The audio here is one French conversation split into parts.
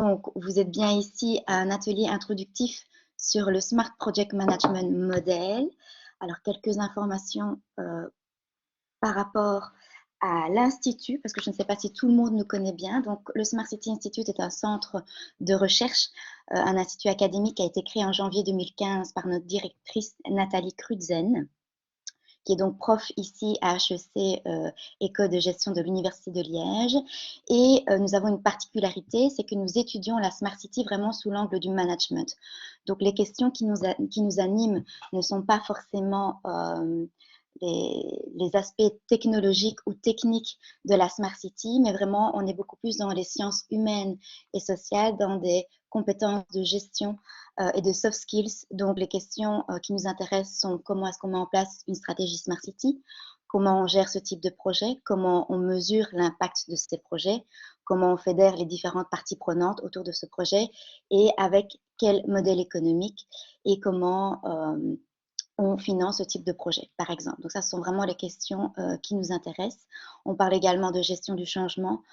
Donc, vous êtes bien ici à un atelier introductif sur le Smart Project Management Model. Alors, quelques informations par rapport à l'Institut, parce que je ne sais pas si tout le monde nous connaît bien. Donc, le Smart City Institute est un centre de recherche, un institut académique qui a été créé en janvier 2015 par notre directrice Nathalie Crutzen, qui est donc prof ici à HEC, École de gestion de l'Université de Liège. Et nous avons une particularité, c'est que nous étudions la Smart City vraiment sous l'angle du management. Donc les questions qui nous animent ne sont pas forcément les aspects technologiques ou techniques de la Smart City, mais vraiment on est beaucoup plus dans les sciences humaines et sociales, dans des compétences de gestion et de soft skills. Donc les questions qui nous intéressent sont comment est-ce qu'on met en place une stratégie Smart City, comment on gère ce type de projet, comment on mesure l'impact de ces projets, comment on fédère les différentes parties prenantes autour de ce projet et avec quel modèle économique et comment on finance ce type de projet, par exemple. Donc ça, ce sont vraiment les questions qui nous intéressent. On parle également de gestion du changement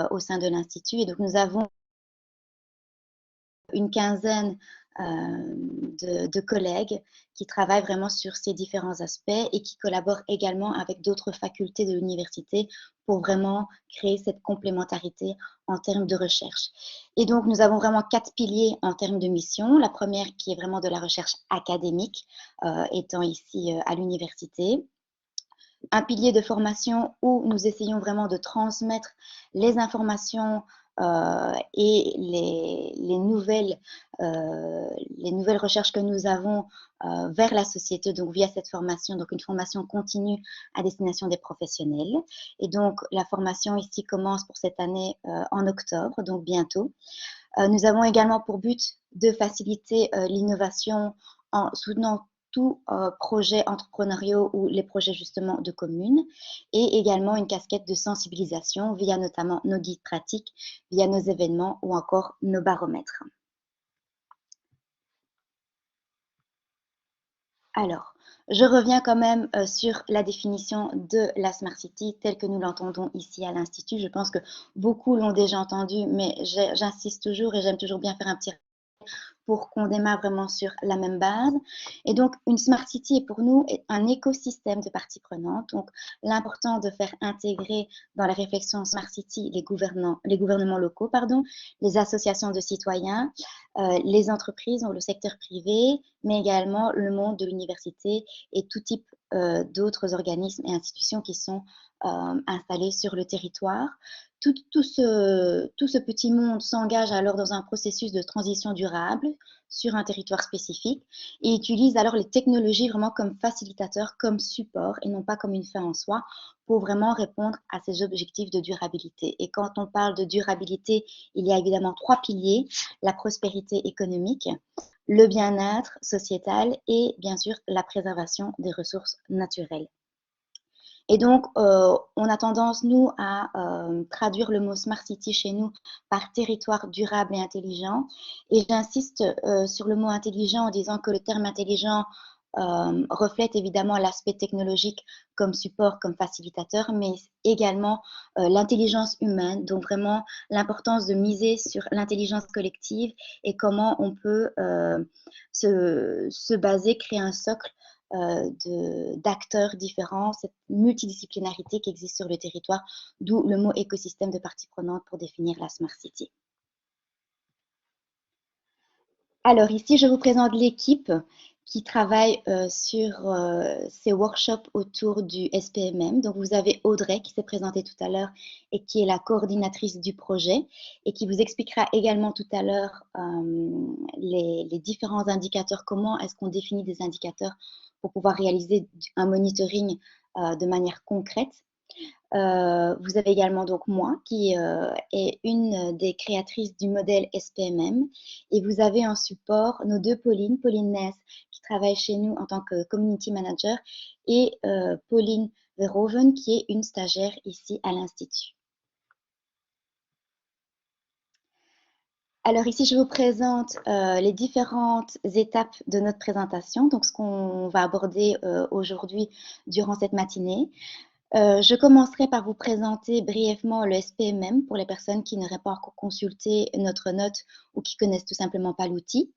au sein de l'Institut. Et donc, nous avons une quinzaine de collègues qui travaillent vraiment sur ces différents aspects et qui collaborent également avec d'autres facultés de l'université pour vraiment créer cette complémentarité en termes de recherche. Et donc, nous avons vraiment 4 piliers en termes de mission. La première qui est vraiment de la recherche académique, étant ici à l'université. Un pilier de formation où nous essayons vraiment de transmettre les informations et les nouvelles recherches que nous avons vers la société, donc via cette formation, donc une formation continue à destination des professionnels. Et donc, la formation ici commence pour cette année en octobre, donc bientôt. Nous avons également pour but de faciliter l'innovation en soutenant tous projets entrepreneuriaux ou les projets justement de communes, et également une casquette de sensibilisation via notamment nos guides pratiques, via nos événements ou encore nos baromètres. Alors, je reviens quand même sur la définition de la Smart City telle que nous l'entendons ici à l'Institut. Je pense que beaucoup l'ont déjà entendu, mais j'insiste toujours et j'aime toujours bien faire un petit pour qu'on démarre vraiment sur la même base. Et donc, une Smart City est pour nous un écosystème de parties prenantes. Donc, l'important de faire intégrer dans la réflexion Smart City les gouvernements locaux, les associations de citoyens, les entreprises, donc le secteur privé, mais également le monde de l'université et tout type d'autres organismes et institutions qui sont installés sur le territoire. Tout ce petit monde s'engage alors dans un processus de transition durable sur un territoire spécifique et utilise alors les technologies vraiment comme facilitateurs, comme support et non pas comme une fin en soi pour vraiment répondre à ces objectifs de durabilité. Et quand on parle de durabilité, il y a évidemment 3 piliers, la prospérité économique, le bien-être sociétal et bien sûr la préservation des ressources naturelles. Et donc, on a tendance, nous, à traduire le mot Smart City chez nous par territoire durable et intelligent. Et j'insiste sur le mot intelligent en disant que le terme intelligent reflète évidemment l'aspect technologique comme support, comme facilitateur, mais également l'intelligence humaine, donc vraiment l'importance de miser sur l'intelligence collective et comment on peut se baser, créer un socle d'acteurs différents, cette multidisciplinarité qui existe sur le territoire, d'où le mot écosystème de parties prenantes pour définir la Smart City. Alors ici, je vous présente l'équipe qui travaille sur ces workshops autour du SPMM. Donc vous avez Audrey qui s'est présentée tout à l'heure et qui est la coordinatrice du projet et qui vous expliquera également tout à l'heure les différents indicateurs, comment est-ce qu'on définit des indicateurs pour pouvoir réaliser un monitoring de manière concrète. Vous avez également donc moi qui est une des créatrices du modèle SPMM et vous avez en support nos 2 Pauline Ness qui travaille chez nous en tant que Community Manager et Pauline Verhoeven qui est une stagiaire ici à l'Institut. Alors ici, je vous présente les différentes étapes de notre présentation, donc ce qu'on va aborder aujourd'hui durant cette matinée. Je commencerai par vous présenter brièvement le SPMM pour les personnes qui n'auraient pas encore consulté notre note ou qui connaissent tout simplement pas l'outil.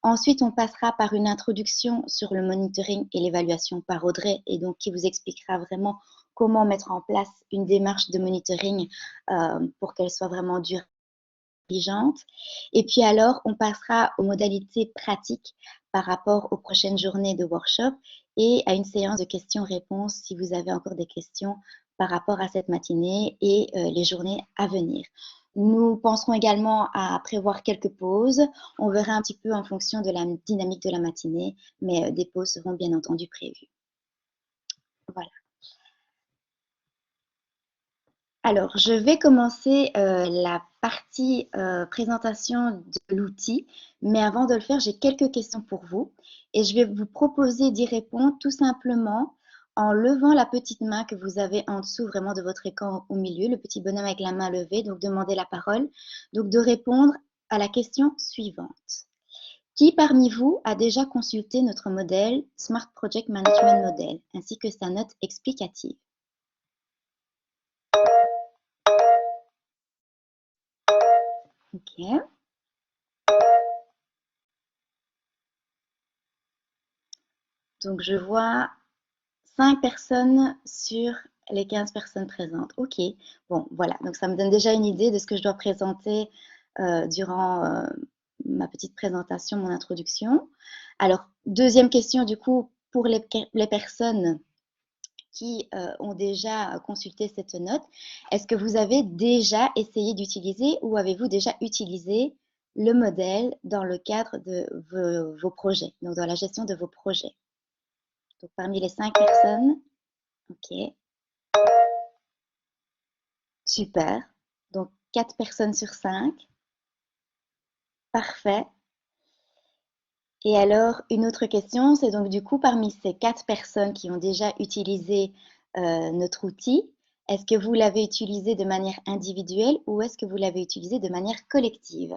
Ensuite, on passera par une introduction sur le monitoring et l'évaluation par Audrey et donc qui vous expliquera vraiment comment mettre en place une démarche de monitoring, pour qu'elle soit vraiment durable intelligente. Et puis alors, on passera aux modalités pratiques par rapport aux prochaines journées de workshop et à une séance de questions-réponses si vous avez encore des questions par rapport à cette matinée et les journées à venir. Nous penserons également à prévoir quelques pauses. On verra un petit peu en fonction de la dynamique de la matinée, mais des pauses seront bien entendu prévues. Voilà. Alors, je vais commencer, la partie, présentation de l'outil, mais avant de le faire, j'ai quelques questions pour vous et je vais vous proposer d'y répondre tout simplement en levant la petite main que vous avez en dessous vraiment de votre écran au milieu, le petit bonhomme avec la main levée, donc demandez la parole. Donc de répondre à la question suivante: qui parmi vous a déjà consulté notre modèle Smart Project Management Model ainsi que sa note explicative? OK. Donc je vois 5 personnes sur les 15 personnes présentes. OK. Bon, voilà, donc ça me donne déjà une idée de ce que je dois présenter, durant, ma petite présentation, mon introduction. Alors, deuxième question du coup, pour les personnes qui, ont déjà consulté cette note, est-ce que vous avez déjà essayé d'utiliser ou avez-vous déjà utilisé le modèle dans le cadre de vos projets, donc dans la gestion de vos projets? Donc parmi les 5 personnes, OK. Super. Donc 4 personnes sur 5. Parfait. Et alors, une autre question, c'est donc du coup, parmi ces 4 personnes qui ont déjà utilisé, notre outil, est-ce que vous l'avez utilisé de manière individuelle ou est-ce que vous l'avez utilisé de manière collective?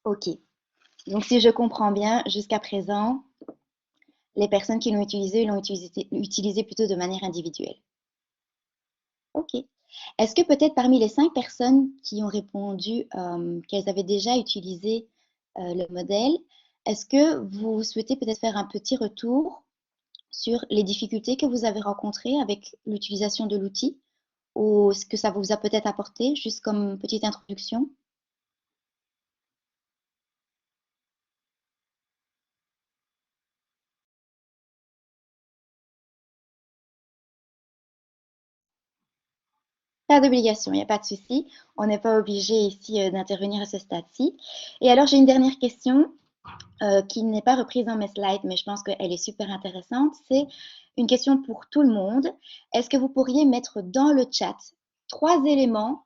OK. Donc si je comprends bien, jusqu'à présent, les personnes qui l'ont utilisé plutôt de manière individuelle. OK. Est-ce que peut-être parmi les 5 personnes qui ont répondu, qu'elles avaient déjà utilisé, le modèle, est-ce que vous souhaitez peut-être faire un petit retour sur les difficultés que vous avez rencontrées avec l'utilisation de l'outil? Ou ce que ça vous a peut-être apporté, juste comme petite introduction? Pas d'obligation, il n'y a pas de souci. On n'est pas obligé ici, d'intervenir à ce stade-ci. Et alors j'ai une dernière question. Qui n'est pas reprise dans mes slides, mais je pense qu'elle est super intéressante. C'est une question pour tout le monde. Est-ce que vous pourriez mettre dans le chat 3 éléments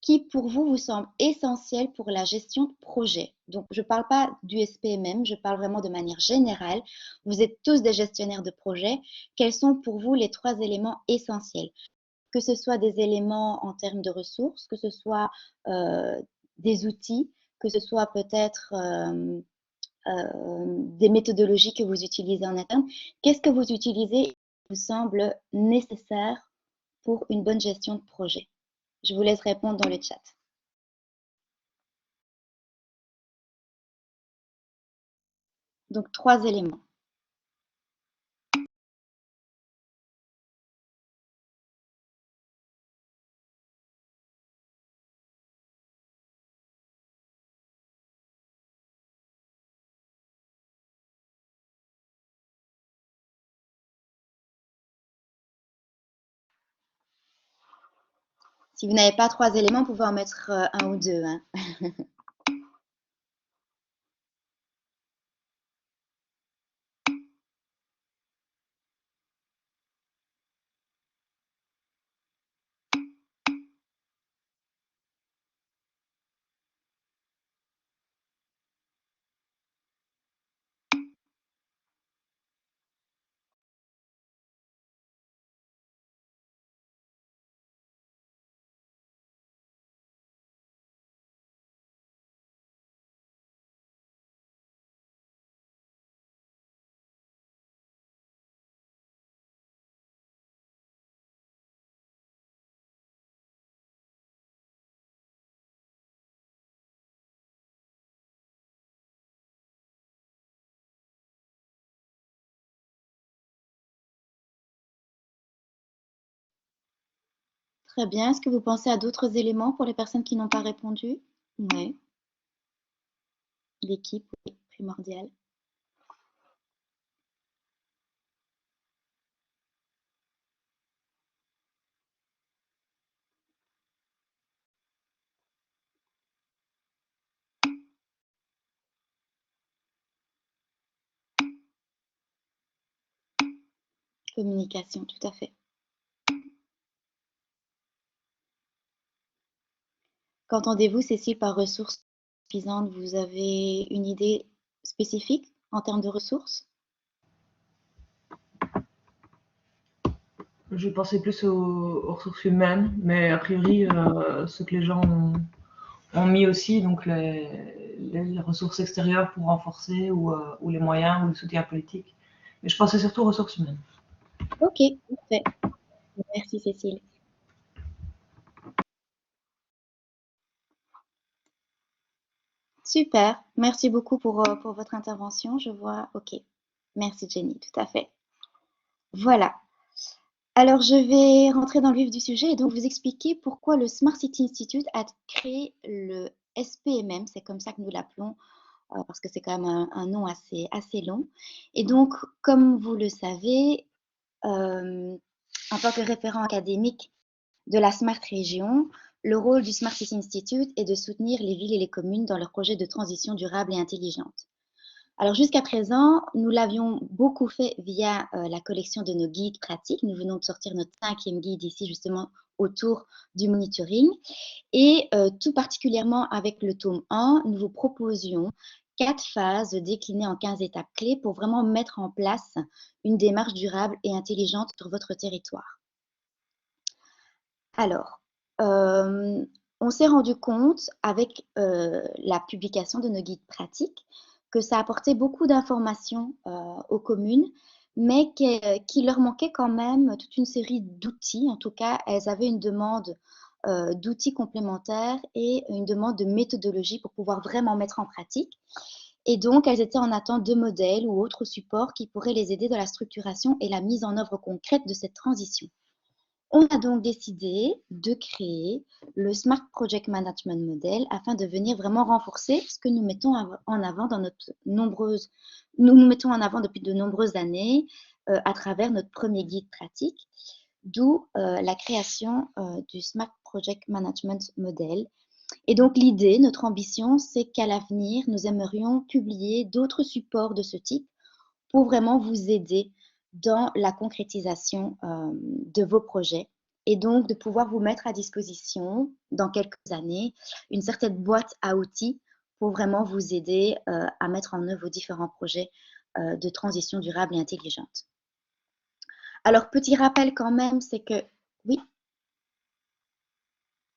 qui, pour vous, vous semblent essentiels pour la gestion de projet? Donc, je ne parle pas du SPMM, je parle vraiment de manière générale. Vous êtes tous des gestionnaires de projet. Quels sont pour vous les 3 éléments essentiels? Que ce soit des éléments en termes de ressources, que ce soit des outils, que ce soit peut-être des méthodologies que vous utilisez en interne. Qu'est-ce que vous utilisez qui vous semble nécessaire pour une bonne gestion de projet? Je vous laisse répondre dans le chat. Donc 3 éléments. Si vous n'avez pas 3 éléments, vous pouvez en mettre, 1 ou 2, hein. Très bien. Est-ce que vous pensez à d'autres éléments pour les personnes qui n'ont pas répondu? Oui, l'équipe, oui, primordial. Communication, tout à fait. Qu'entendez-vous, Cécile, par ressources suffisantes? Vous avez une idée spécifique en termes de ressources? Je pensais plus aux ressources humaines, mais a priori, ce que les gens ont mis aussi, donc les ressources extérieures pour renforcer ou les moyens ou le soutien politique. Mais je pensais surtout aux ressources humaines. Ok, parfait. Merci, Cécile. Super. Merci beaucoup pour votre intervention. Je vois. Ok. Merci, Jenny. Tout à fait. Voilà. Alors, je vais rentrer dans le vif du sujet et donc vous expliquer pourquoi le Smart City Institute a créé le SPMM. C'est comme ça que nous l'appelons parce que c'est quand même un nom assez long. Et donc, comme vous le savez, en tant que référent académique de la Smart Région, le rôle du Smart City Institute est de soutenir les villes et les communes dans leurs projets de transition durable et intelligente. Alors jusqu'à présent, nous l'avions beaucoup fait via la collection de nos guides pratiques. Nous venons de sortir notre 5e guide ici justement autour du monitoring. Et tout particulièrement avec le tome 1, nous vous proposions 4 phases déclinées en 15 étapes clés pour vraiment mettre en place une démarche durable et intelligente sur votre territoire. Alors, on s'est rendu compte avec la publication de nos guides pratiques que ça apportait beaucoup d'informations aux communes, mais qu'il leur manquait quand même toute une série d'outils. En tout cas, elles avaient une demande d'outils complémentaires et une demande de méthodologie pour pouvoir vraiment mettre en pratique. Et donc, elles étaient en attente de modèles ou autres supports qui pourraient les aider dans la structuration et la mise en œuvre concrète de cette transition. On a donc décidé de créer le Smart Project Management Model afin de venir vraiment renforcer ce que nous mettons en avant dans nous mettons en avant depuis de nombreuses années à travers notre premier guide pratique, d'où la création du Smart Project Management Model. Et donc l'idée, notre ambition, c'est qu'à l'avenir, nous aimerions publier d'autres supports de ce type pour vraiment vous aider dans la concrétisation de vos projets et donc de pouvoir vous mettre à disposition dans quelques années une certaine boîte à outils pour vraiment vous aider à mettre en œuvre vos différents projets de transition durable et intelligente. Alors, petit rappel quand même, c'est que, oui,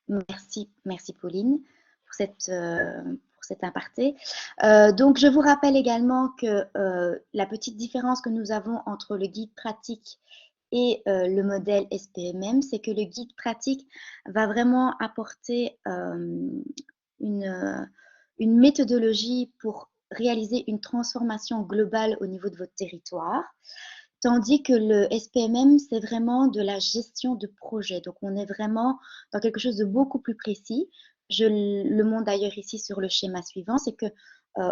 merci Pauline pour cet aparté. Donc, je vous rappelle également que la petite différence que nous avons entre le guide pratique et le modèle SPMM, c'est que le guide pratique va vraiment apporter une méthodologie pour réaliser une transformation globale au niveau de votre territoire. Tandis que le SPMM, c'est vraiment de la gestion de projet. Donc, on est vraiment dans quelque chose de beaucoup plus précis. Je le montre d'ailleurs ici sur le schéma suivant, c'est que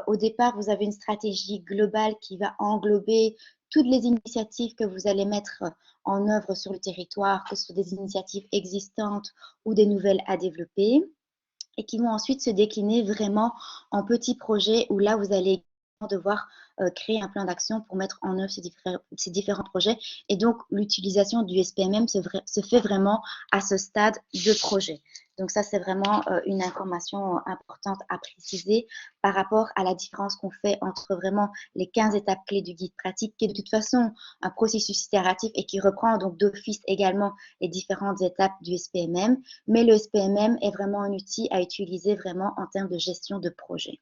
au départ, vous avez une stratégie globale qui va englober toutes les initiatives que vous allez mettre en œuvre sur le territoire, que ce soit des initiatives existantes ou des nouvelles à développer, et qui vont ensuite se décliner vraiment en petits projets où là, vous allez devoir créer un plan d'action pour mettre en œuvre ces différents projets. Et donc, l'utilisation du SPMM se fait vraiment à ce stade de projet. Donc ça, c'est vraiment une information importante à préciser par rapport à la différence qu'on fait entre vraiment les 15 étapes clés du guide pratique, qui est de toute façon un processus itératif et qui reprend donc d'office également les différentes étapes du SPMM. Mais le SPMM est vraiment un outil à utiliser vraiment en termes de gestion de projet.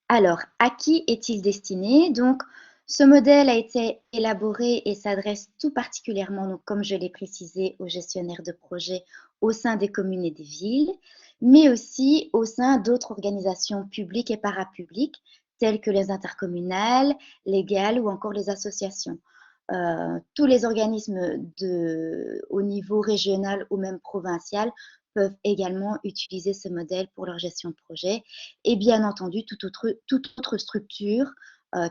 Alors, à qui est-il destiné? Donc, ce modèle a été élaboré et s'adresse tout particulièrement, donc, comme je l'ai précisé, aux gestionnaires de projets au sein des communes et des villes, mais aussi au sein d'autres organisations publiques et parapubliques, telles que les intercommunales, les GAL ou encore les associations. tous les organismes au niveau régional ou même provincial peuvent également utiliser ce modèle pour leur gestion de projet et bien entendu toute autre structure,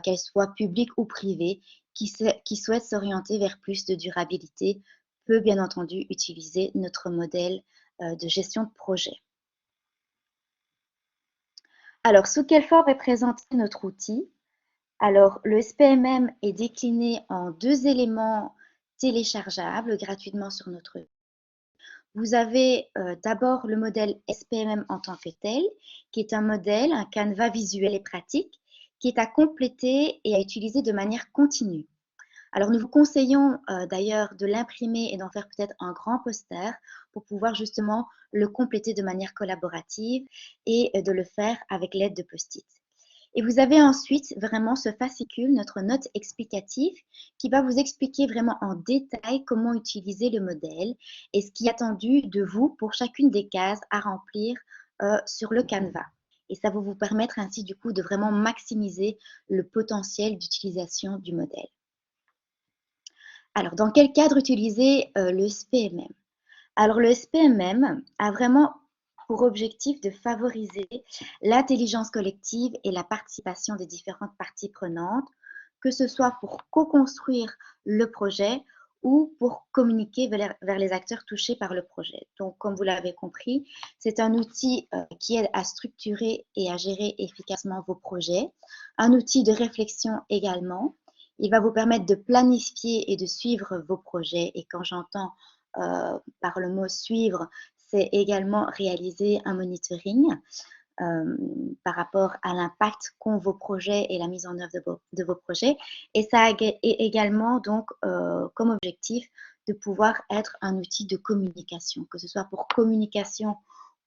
qu'elle soit publique ou privée, qui souhaite s'orienter vers plus de durabilité peut bien entendu utiliser notre modèle de gestion de projet. Alors, sous quelle forme est présenté notre outil? Alors, le SPMM est décliné en 2 éléments téléchargeables gratuitement sur notre. Vous avez d'abord le modèle SPMM en tant que tel, qui est un modèle, un canevas visuel et pratique, qui est à compléter et à utiliser de manière continue. Alors, nous vous conseillons d'ailleurs de l'imprimer et d'en faire peut-être un grand poster pour pouvoir justement le compléter de manière collaborative et de le faire avec l'aide de post-it. Et vous avez ensuite vraiment ce fascicule, notre note explicative, qui va vous expliquer vraiment en détail comment utiliser le modèle et ce qui est attendu de vous pour chacune des cases à remplir sur le canevas. Et ça va vous permettre ainsi du coup de vraiment maximiser le potentiel d'utilisation du modèle. Alors, dans quel cadre utiliser le SPMM? Alors, le SPMM a vraiment pour objectif de favoriser l'intelligence collective et la participation des différentes parties prenantes, que ce soit pour co-construire le projet ou pour communiquer vers les acteurs touchés par le projet. Donc, comme vous l'avez compris, c'est un outil qui aide à structurer et à gérer efficacement vos projets, un outil de réflexion également. Il va vous permettre de planifier et de suivre vos projets. Et quand j'entends par le mot suivre, c'est également réaliser un monitoring par rapport à l'impact qu'ont vos projets et la mise en œuvre de vos projets. Et ça a également donc comme objectif de pouvoir être un outil de communication, que ce soit pour communication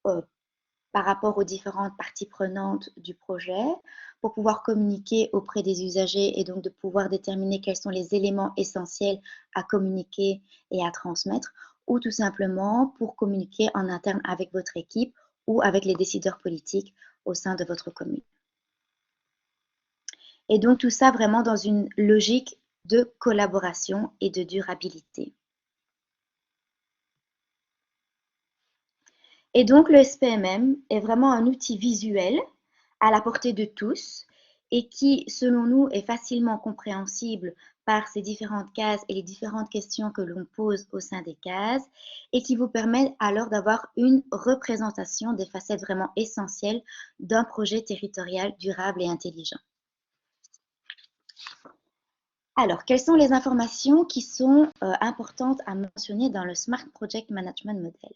par rapport aux différentes parties prenantes du projet, pour pouvoir communiquer auprès des usagers et donc de pouvoir déterminer quels sont les éléments essentiels à communiquer et à transmettre, ou tout simplement pour communiquer en interne avec votre équipe ou avec les décideurs politiques au sein de votre commune. Et donc tout ça vraiment dans une logique de collaboration et de durabilité. Et donc le SPMM est vraiment un outil visuel à la portée de tous et qui, selon nous, est facilement compréhensible par ces différentes cases et les différentes questions que l'on pose au sein des cases et qui vous permet alors d'avoir une représentation des facettes vraiment essentielles d'un projet territorial durable et intelligent. Alors, quelles sont les informations qui sont importantes à mentionner dans le Smart Project Management Model?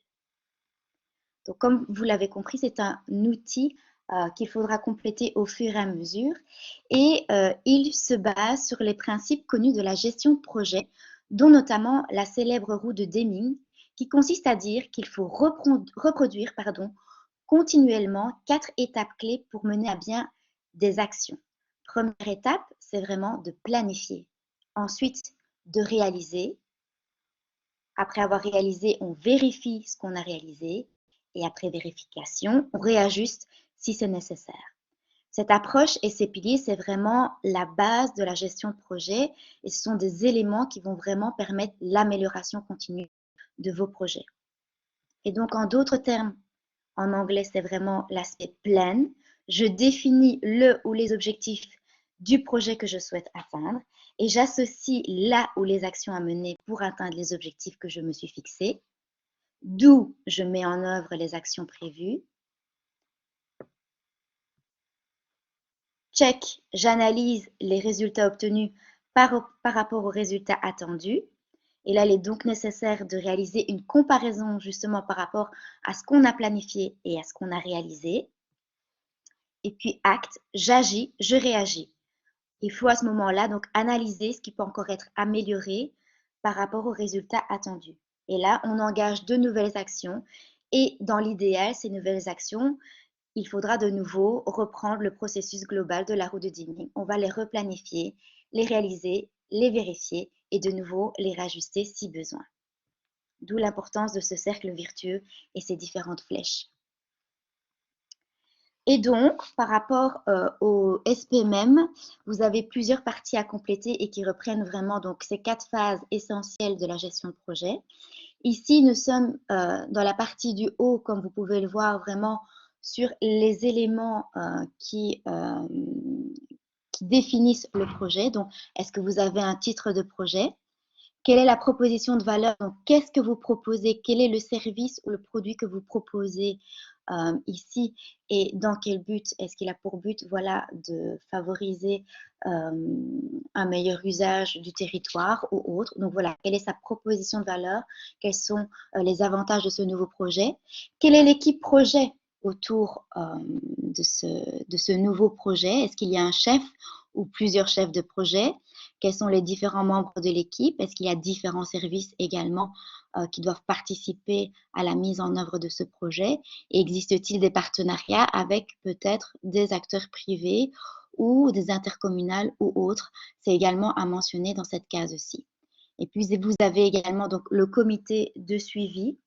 Donc, comme vous l'avez compris, c'est un outil qu'il faudra compléter au fur et à mesure et il se base sur les principes connus de la gestion de projet, dont notamment la célèbre roue de Deming, qui consiste à dire qu'il faut reproduire continuellement 4 étapes clés pour mener à bien des actions. Première étape, c'est vraiment de planifier. Ensuite, de réaliser. Après avoir réalisé, on vérifie ce qu'on a réalisé. Et après vérification, on réajuste si c'est nécessaire. Cette approche et ces piliers, c'est vraiment la base de la gestion de projet et ce sont des éléments qui vont vraiment permettre l'amélioration continue de vos projets. Et donc, en d'autres termes, en anglais, c'est vraiment l'aspect plan. Je définis le ou les objectifs du projet que je souhaite atteindre et j'associe là ou les actions à mener pour atteindre les objectifs que je me suis fixés. D'où je mets en œuvre les actions prévues. Check, j'analyse les résultats obtenus par rapport aux résultats attendus. Et là, il est donc nécessaire de réaliser une comparaison justement par rapport à ce qu'on a planifié et à ce qu'on a réalisé. Et puis acte, j'agis, je réagis. Il faut à ce moment-là donc analyser ce qui peut encore être amélioré par rapport aux résultats attendus. Et là, on engage de nouvelles actions. Et dans l'idéal, ces nouvelles actions, il faudra de nouveau reprendre le processus global de la roue de Deming. On va les replanifier, les réaliser, les vérifier et de nouveau les réajuster si besoin. D'où l'importance de ce cercle vertueux et ses différentes flèches. Et donc, par rapport au SPMM, vous avez plusieurs parties à compléter et qui reprennent vraiment donc, ces 4 phases essentielles de la gestion de projet. Ici, nous sommes dans la partie du haut, comme vous pouvez le voir, vraiment sur les éléments qui définissent le projet. Donc, est-ce que vous avez un titre de projet? Quelle est la proposition de valeur? Donc, qu'est-ce que vous proposez? Quel est le service ou le produit que vous proposez ici? Et dans quel but? Est-ce qu'il a pour but, voilà, de favoriser un meilleur usage du territoire ou autre? Donc voilà, quelle est sa proposition de valeur? Quels sont les avantages de ce nouveau projet? Quelle est l'équipe projet autour de ce nouveau projet? Est-ce qu'il y a un chef ou plusieurs chefs de projet? Quels sont les différents membres de l'équipe? Est-ce qu'il y a différents services également qui doivent participer à la mise en œuvre de ce projet? Et existe-t-il des partenariats avec peut-être des acteurs privés ou des intercommunales ou autres? C'est également à mentionner dans cette case-ci. Et puis, vous avez également donc, le comité de suivi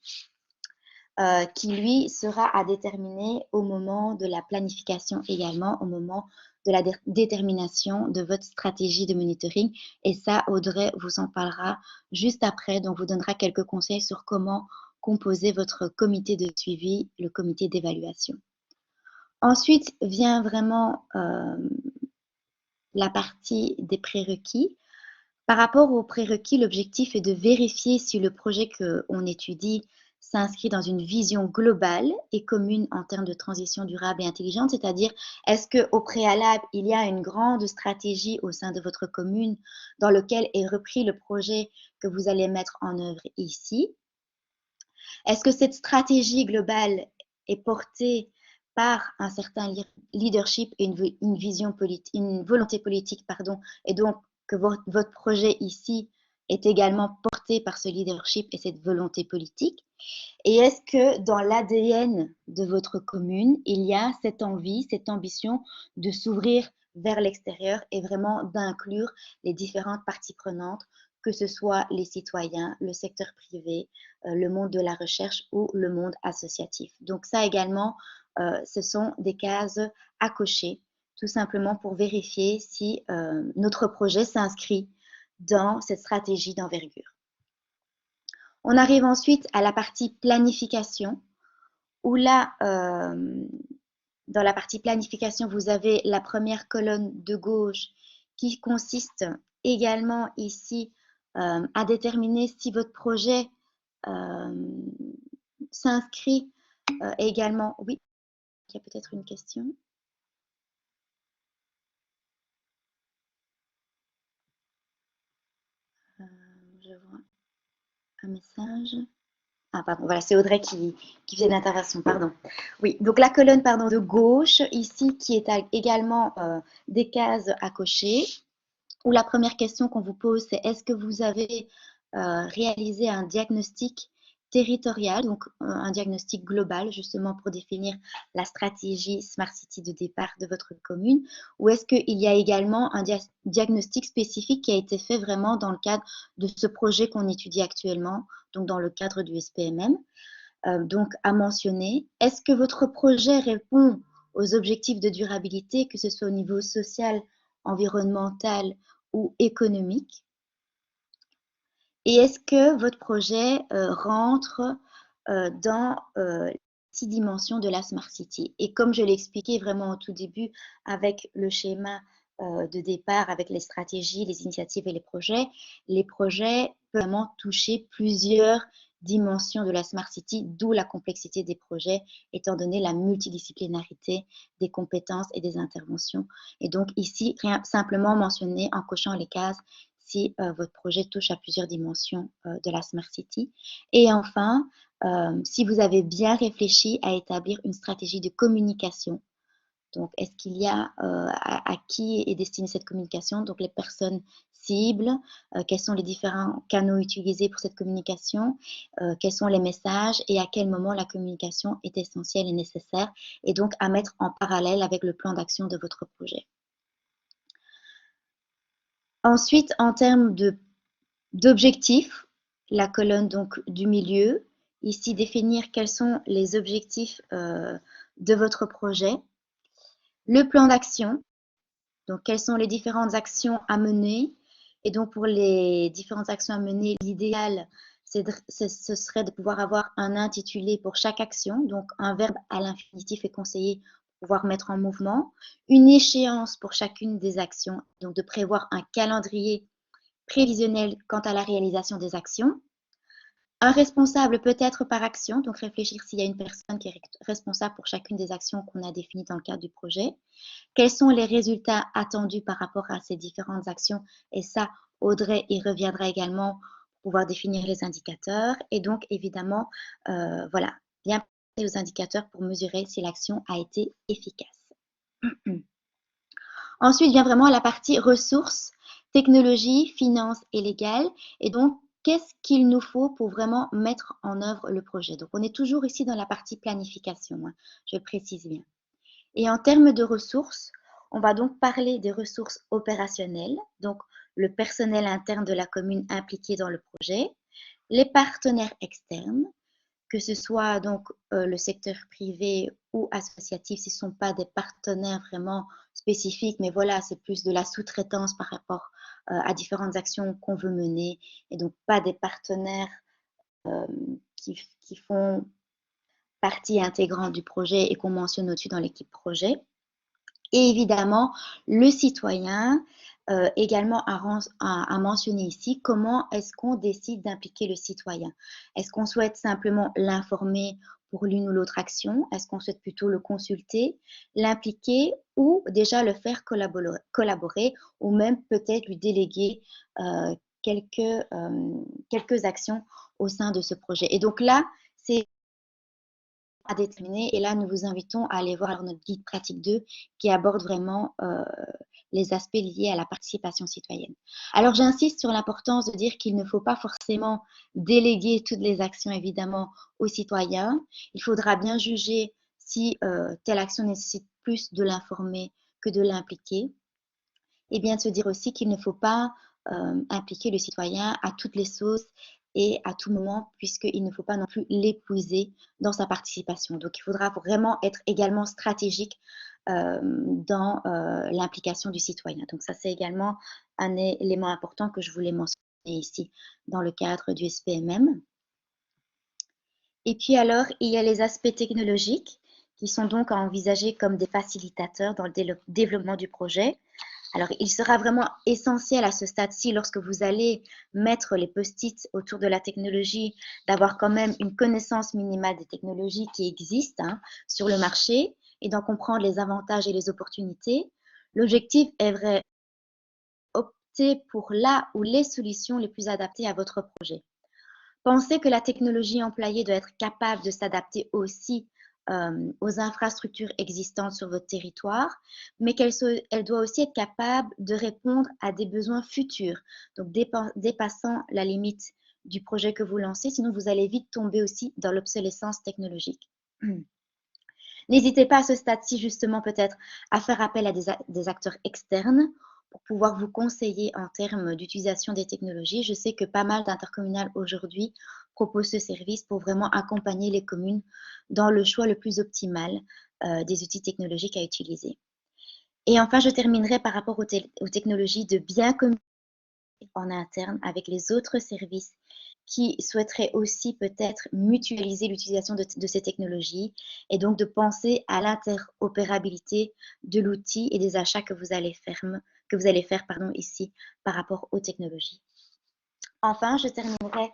qui, lui, sera à déterminer au moment de la planification également, au moment de la détermination de votre stratégie de monitoring. Et ça, Audrey vous en parlera juste après, donc vous donnera quelques conseils sur comment composer votre comité de suivi, le comité d'évaluation. Ensuite vient vraiment la partie des prérequis. Par rapport aux prérequis, l'objectif est de vérifier si le projet qu'on étudie s'inscrit dans une vision globale et commune en termes de transition durable et intelligente, c'est-à-dire est-ce qu'au préalable, il y a une grande stratégie au sein de votre commune dans laquelle est repris le projet que vous allez mettre en œuvre ici? Est-ce que cette stratégie globale est portée par un certain leadership et une vision politique, une volonté politique, pardon, et donc que votre projet ici est également porté par ce leadership et cette volonté politique? Et est-ce que dans l'ADN de votre commune, il y a cette envie, cette ambition de s'ouvrir vers l'extérieur et vraiment d'inclure les différentes parties prenantes, que ce soit les citoyens, le secteur privé, le monde de la recherche ou le monde associatif. Donc ça également, ce sont des cases à cocher, tout simplement pour vérifier si notre projet s'inscrit dans cette stratégie d'envergure. On arrive ensuite à la partie planification, où là, dans la partie planification, vous avez la première colonne de gauche qui consiste également ici à déterminer si votre projet s'inscrit également. Oui, il y a peut-être une question. Je vois un message. Ah, pardon, voilà, c'est Audrey qui faisait l'intervention, pardon. Oui, donc la colonne, pardon, de gauche, ici, qui est également des cases à cocher, où la première question qu'on vous pose, c'est est-ce que vous avez réalisé un diagnostic territorial, donc un diagnostic global, justement pour définir la stratégie Smart City de départ de votre commune, ou est-ce qu'il y a également un diagnostic spécifique qui a été fait vraiment dans le cadre de ce projet qu'on étudie actuellement, donc dans le cadre du SPMM? Donc à mentionner. Est-ce que votre projet répond aux objectifs de durabilité, que ce soit au niveau social, environnemental ou économique? Et est-ce que votre projet rentre dans les 6 dimensions de la Smart City? Et comme je l'ai expliqué vraiment au tout début avec le schéma de départ, avec les stratégies, les initiatives et les projets peuvent vraiment toucher plusieurs dimensions de la Smart City, d'où la complexité des projets, étant donné la multidisciplinarité des compétences et des interventions. Et donc ici, rien, simplement mentionner en cochant les cases si votre projet touche à plusieurs dimensions de la Smart City. Et enfin, si vous avez bien réfléchi à établir une stratégie de communication. Donc, est-ce qu'il y a à qui est destinée cette communication? Donc, les personnes cibles, quels sont les différents canaux utilisés pour cette communication, quels sont les messages et à quel moment la communication est essentielle et nécessaire, et donc à mettre en parallèle avec le plan d'action de votre projet. Ensuite, en termes d'objectifs, la colonne donc du milieu, ici définir quels sont les objectifs de votre projet. Le plan d'action, donc quelles sont les différentes actions à mener. Et donc pour les différentes actions à mener, l'idéal, ce serait de pouvoir avoir un intitulé pour chaque action, donc un verbe à l'infinitif est conseillé pour pouvoir mettre en mouvement, une échéance pour chacune des actions, donc de prévoir un calendrier prévisionnel quant à la réalisation des actions. Un responsable peut être par action, donc réfléchir s'il y a une personne qui est responsable pour chacune des actions qu'on a définies dans le cadre du projet. Quels sont les résultats attendus par rapport à ces différentes actions? Et ça, Audrey y reviendra également pour pouvoir définir les indicateurs. Et donc, évidemment, voilà, bien penser aux indicateurs pour mesurer si l'action a été efficace. Ensuite vient vraiment la partie ressources, technologie, finances et légales. Et donc, qu'est-ce qu'il nous faut pour vraiment mettre en œuvre le projet? Donc, on est toujours ici dans la partie planification, hein, je précise bien. Et en termes de ressources, on va donc parler des ressources opérationnelles, donc le personnel interne de la commune impliqué dans le projet, les partenaires externes, que ce soit donc le secteur privé ou associatif, ce ne sont pas des partenaires vraiment spécifiques, mais voilà, c'est plus de la sous-traitance par rapport à différentes actions qu'on veut mener, et donc pas des partenaires euh, qui font partie intégrante du projet et qu'on mentionne au-dessus dans l'équipe projet. Et évidemment, le citoyen, également à mentionner ici, comment est-ce qu'on décide d'impliquer le citoyen? Est-ce qu'on souhaite simplement l'informer pour l'une ou l'autre action? Est-ce qu'on souhaite plutôt le consulter, l'impliquer ou déjà le faire collaborer ou même peut-être lui déléguer quelques actions au sein de ce projet? Et donc là, c'est à déterminer. Et là, nous vous invitons à aller voir notre guide pratique 2 qui aborde vraiment les aspects liés à la participation citoyenne. Alors, j'insiste sur l'importance de dire qu'il ne faut pas forcément déléguer toutes les actions, évidemment, aux citoyens. Il faudra bien juger si telle action nécessite plus de l'informer que de l'impliquer. Et bien de se dire aussi qu'il ne faut pas impliquer le citoyen à toutes les sauces et à tout moment, puisqu'il ne faut pas non plus l'épuiser dans sa participation. Donc, il faudra vraiment être également stratégique dans l'implication du citoyen. Donc, ça, c'est également un élément important que je voulais mentionner ici dans le cadre du SPMM. Et puis alors, il y a les aspects technologiques qui sont donc à envisager comme des facilitateurs dans le développement du projet. Alors, il sera vraiment essentiel à ce stade-ci, lorsque vous allez mettre les post-it autour de la technologie, d'avoir quand même une connaissance minimale des technologies qui existent sur le marché et d'en comprendre les avantages et les opportunités. L'objectif est vrai, opter pour la ou les solutions les plus adaptées à votre projet. Pensez que la technologie employée doit être capable de s'adapter aussi aux infrastructures existantes sur votre territoire, mais elle doit aussi être capable de répondre à des besoins futurs, donc dépassant la limite du projet que vous lancez, sinon vous allez vite tomber aussi dans l'obsolescence technologique. N'hésitez pas à ce stade-ci justement peut-être à faire appel à des acteurs externes pour pouvoir vous conseiller en termes d'utilisation des technologies. Je sais que pas mal d'intercommunales aujourd'hui proposent ce service pour vraiment accompagner les communes dans le choix le plus optimal des outils technologiques à utiliser. Et enfin, je terminerai par rapport aux technologies de bien communiquer en interne avec les autres services qui souhaiteraient aussi peut-être mutualiser l'utilisation de ces technologies et donc de penser à l'interopérabilité de l'outil et des achats que vous allez faire ici par rapport aux technologies. Enfin, je terminerai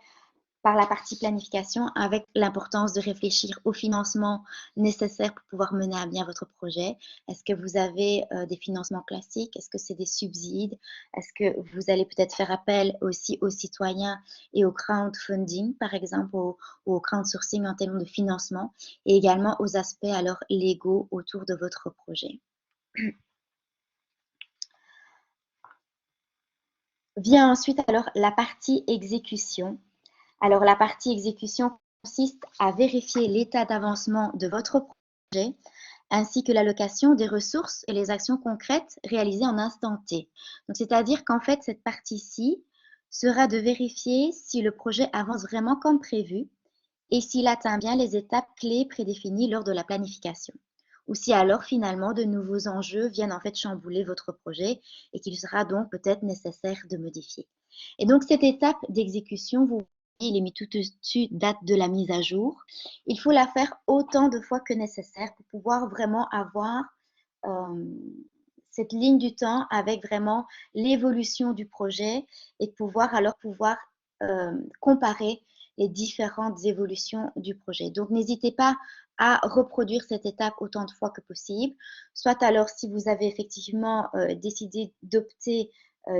par la partie planification avec l'importance de réfléchir au financement nécessaire pour pouvoir mener à bien votre projet. Est-ce que vous avez des financements classiques? Est-ce que c'est des subsides? Est-ce que vous allez peut-être faire appel aussi aux citoyens et au crowdfunding, par exemple, ou au crowdsourcing en termes de financement, et également aux aspects alors légaux autour de votre projet. Vient ensuite alors la partie exécution. Alors, la partie exécution consiste à vérifier l'état d'avancement de votre projet ainsi que l'allocation des ressources et les actions concrètes réalisées en instant T. Donc, c'est-à-dire qu'en fait, cette partie-ci sera de vérifier si le projet avance vraiment comme prévu et s'il atteint bien les étapes clés prédéfinies lors de la planification. ou si alors finalement de nouveaux enjeux viennent en fait chambouler votre projet et qu'il sera donc peut-être nécessaire de modifier. Et donc cette étape d'exécution, vous voyez, il est mis tout au-dessus, date de la mise à jour. Il faut la faire autant de fois que nécessaire pour pouvoir vraiment avoir cette ligne du temps avec vraiment l'évolution du projet et de pouvoir alors comparer les différentes évolutions du projet. Donc n'hésitez pas à reproduire cette étape autant de fois que possible, soit alors si vous avez effectivement décidé d'opter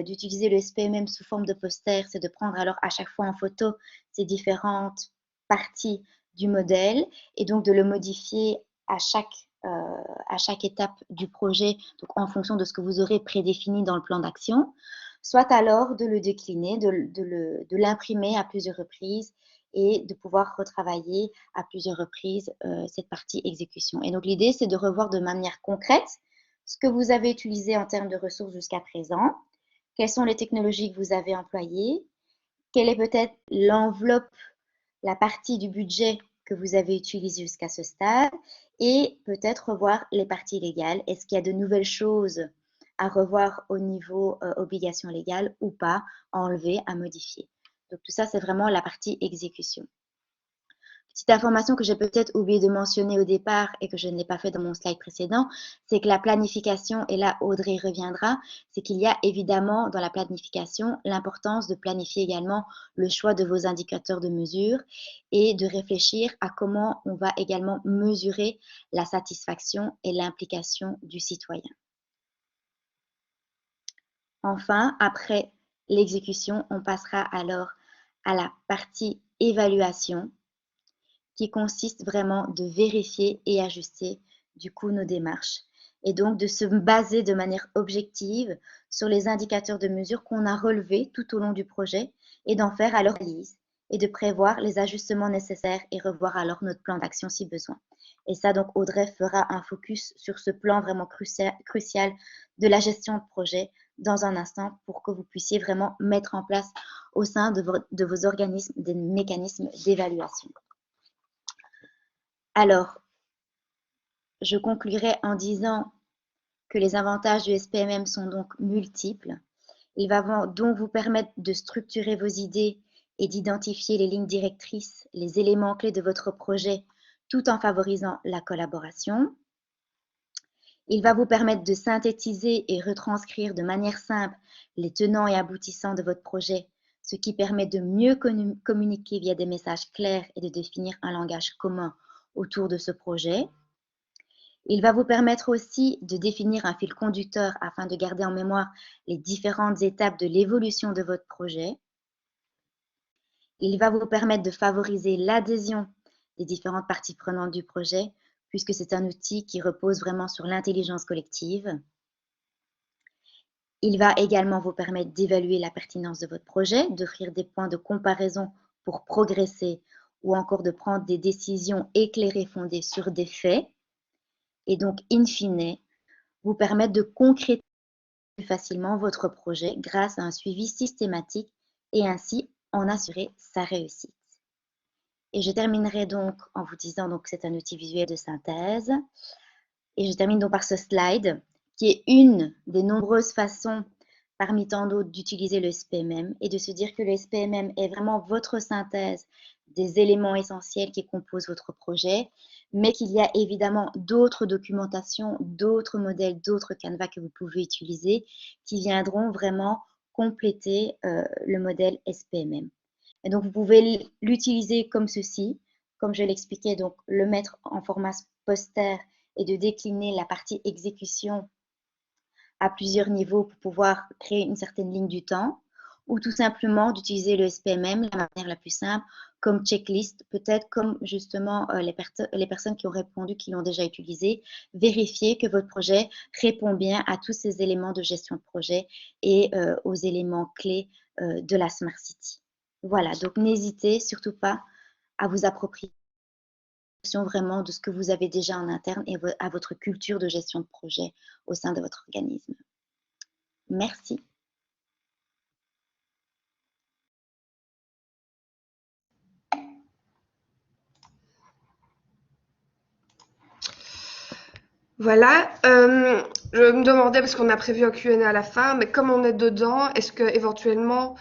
d'utiliser le SPMM sous forme de poster, c'est de prendre alors à chaque fois en photo ces différentes parties du modèle et donc de le modifier à chaque étape du projet, donc en fonction de ce que vous aurez prédéfini dans le plan d'action, soit alors de le décliner, de l'imprimer à plusieurs reprises et de pouvoir retravailler à plusieurs reprises cette partie exécution. Et donc l'idée, c'est de revoir de manière concrète ce que vous avez utilisé en termes de ressources jusqu'à présent, quelles sont les technologies que vous avez employées, quelle est peut-être l'enveloppe, la partie du budget que vous avez utilisé jusqu'à ce stade et peut-être revoir les parties légales. Est-ce qu'il y a de nouvelles choses à revoir au niveau obligation légale ou pas, à enlever, à modifier. Donc tout ça, c'est vraiment la partie exécution. Petite information que j'ai peut-être oublié de mentionner au départ et que je n'ai pas fait dans mon slide précédent, c'est que la planification, et là Audrey reviendra, c'est qu'il y a évidemment dans la planification l'importance de planifier également le choix de vos indicateurs de mesure et de réfléchir à comment on va également mesurer la satisfaction et l'implication du citoyen. Enfin, après l'exécution, on passera alors à la partie évaluation qui consiste vraiment de vérifier et ajuster du coup nos démarches et donc de se baser de manière objective sur les indicateurs de mesure qu'on a relevés tout au long du projet et d'en faire alors analyse et de prévoir les ajustements nécessaires et revoir alors notre plan d'action si besoin. Et ça, donc Audrey fera un focus sur ce plan vraiment crucial de la gestion de projet dans un instant pour que vous puissiez vraiment mettre en place au sein de vos organismes des mécanismes d'évaluation. Alors, je conclurai en disant que les avantages du SPMM sont donc multiples. Il va donc vous permettre de structurer vos idées et d'identifier les lignes directrices, les éléments clés de votre projet, tout en favorisant la collaboration. Il va vous permettre de synthétiser et retranscrire de manière simple les tenants et aboutissants de votre projet, ce qui permet de mieux communiquer via des messages clairs et de définir un langage commun autour de ce projet. Il va vous permettre aussi de définir un fil conducteur afin de garder en mémoire les différentes étapes de l'évolution de votre projet. Il va vous permettre de favoriser l'adhésion des différentes parties prenantes du projet, puisque c'est un outil qui repose vraiment sur l'intelligence collective. Il va également vous permettre d'évaluer la pertinence de votre projet, d'offrir des points de comparaison pour progresser ou encore de prendre des décisions éclairées fondées sur des faits. Et donc, in fine, vous permettre de concrétiser plus facilement votre projet grâce à un suivi systématique et ainsi en assurer sa réussite. Et je terminerai donc en vous disant que c'est un outil visuel de synthèse. Et je termine donc par ce slide qui est une des nombreuses façons parmi tant d'autres d'utiliser le SPMM et de se dire que le SPMM est vraiment votre synthèse des éléments essentiels qui composent votre projet, mais qu'il y a évidemment d'autres documentations, d'autres modèles, d'autres canevas que vous pouvez utiliser qui viendront vraiment compléter le modèle SPMM. Et donc, vous pouvez l'utiliser comme ceci, comme je l'expliquais, donc le mettre en format poster et de décliner la partie exécution à plusieurs niveaux pour pouvoir créer une certaine ligne du temps, ou tout simplement d'utiliser le SPMM, la manière la plus simple, comme checklist, peut-être comme justement les personnes qui ont répondu, qui l'ont déjà utilisé, vérifier que votre projet répond bien à tous ces éléments de gestion de projet et aux éléments clés de la Smart City. Voilà, donc n'hésitez surtout pas à vous approprier vraiment de ce que vous avez déjà en interne et à votre culture de gestion de projet au sein de votre organisme. Merci. Voilà, je me demandais, parce qu'on a prévu un Q&A à la fin, mais comme on est dedans, est-ce que éventuellement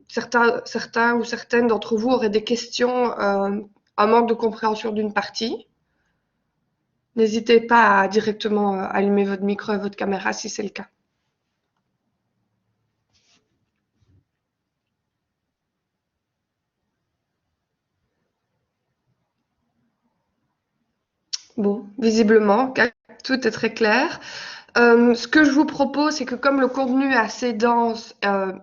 certains ou certaines d'entre vous auraient des questions, un manque de compréhension d'une partie? N'hésitez pas à directement allumer votre micro et votre caméra si c'est le cas. Bon, visiblement, tout est très clair. Ce que je vous propose, c'est que comme le contenu est assez dense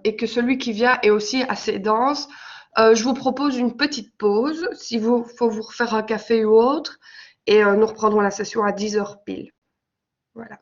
et que celui qui vient est aussi assez dense, je vous propose une petite pause, si vous faut vous refaire un café ou autre, et nous reprendrons la session à 10 heures pile. Voilà.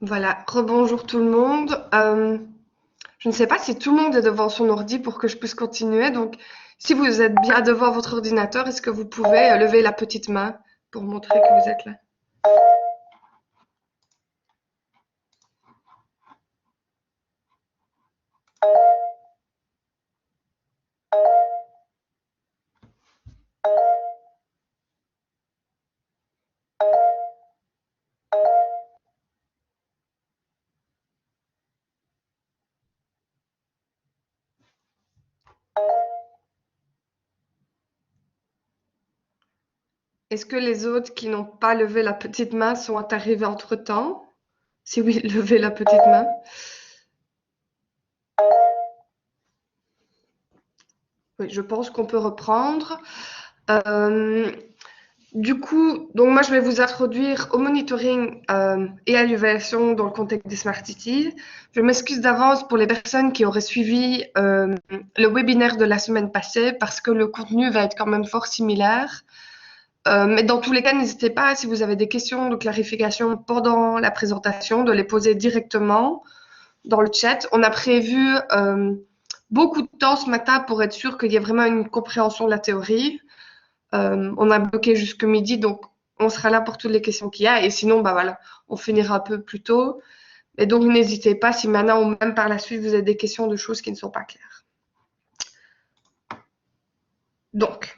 Voilà, rebonjour tout le monde. Je ne sais pas si tout le monde est devant son ordi pour que je puisse continuer. Donc, si vous êtes bien devant votre ordinateur, est-ce que vous pouvez lever la petite main pour montrer que vous êtes là? Est-ce que les autres qui n'ont pas levé la petite main sont arrivés entre-temps? Si oui, levez la petite main. Oui, je pense qu'on peut reprendre. Euh, Du coup, donc moi, je vais vous introduire au monitoring et à l'évaluation dans le contexte des Smart Cities. Je m'excuse d'avance pour les personnes qui auraient suivi le webinaire de la semaine passée parce que le contenu va être quand même fort similaire. Mais dans tous les cas, n'hésitez pas, si vous avez des questions de clarification pendant la présentation, de les poser directement dans le chat. On a prévu beaucoup de temps ce matin pour être sûr qu'il y ait vraiment une compréhension de la théorie. On a bloqué jusque midi, donc on sera là pour toutes les questions qu'il y a. Et sinon, bah voilà, on finira un peu plus tôt. Et donc, n'hésitez pas si maintenant ou même par la suite, vous avez des questions de choses qui ne sont pas claires. Donc,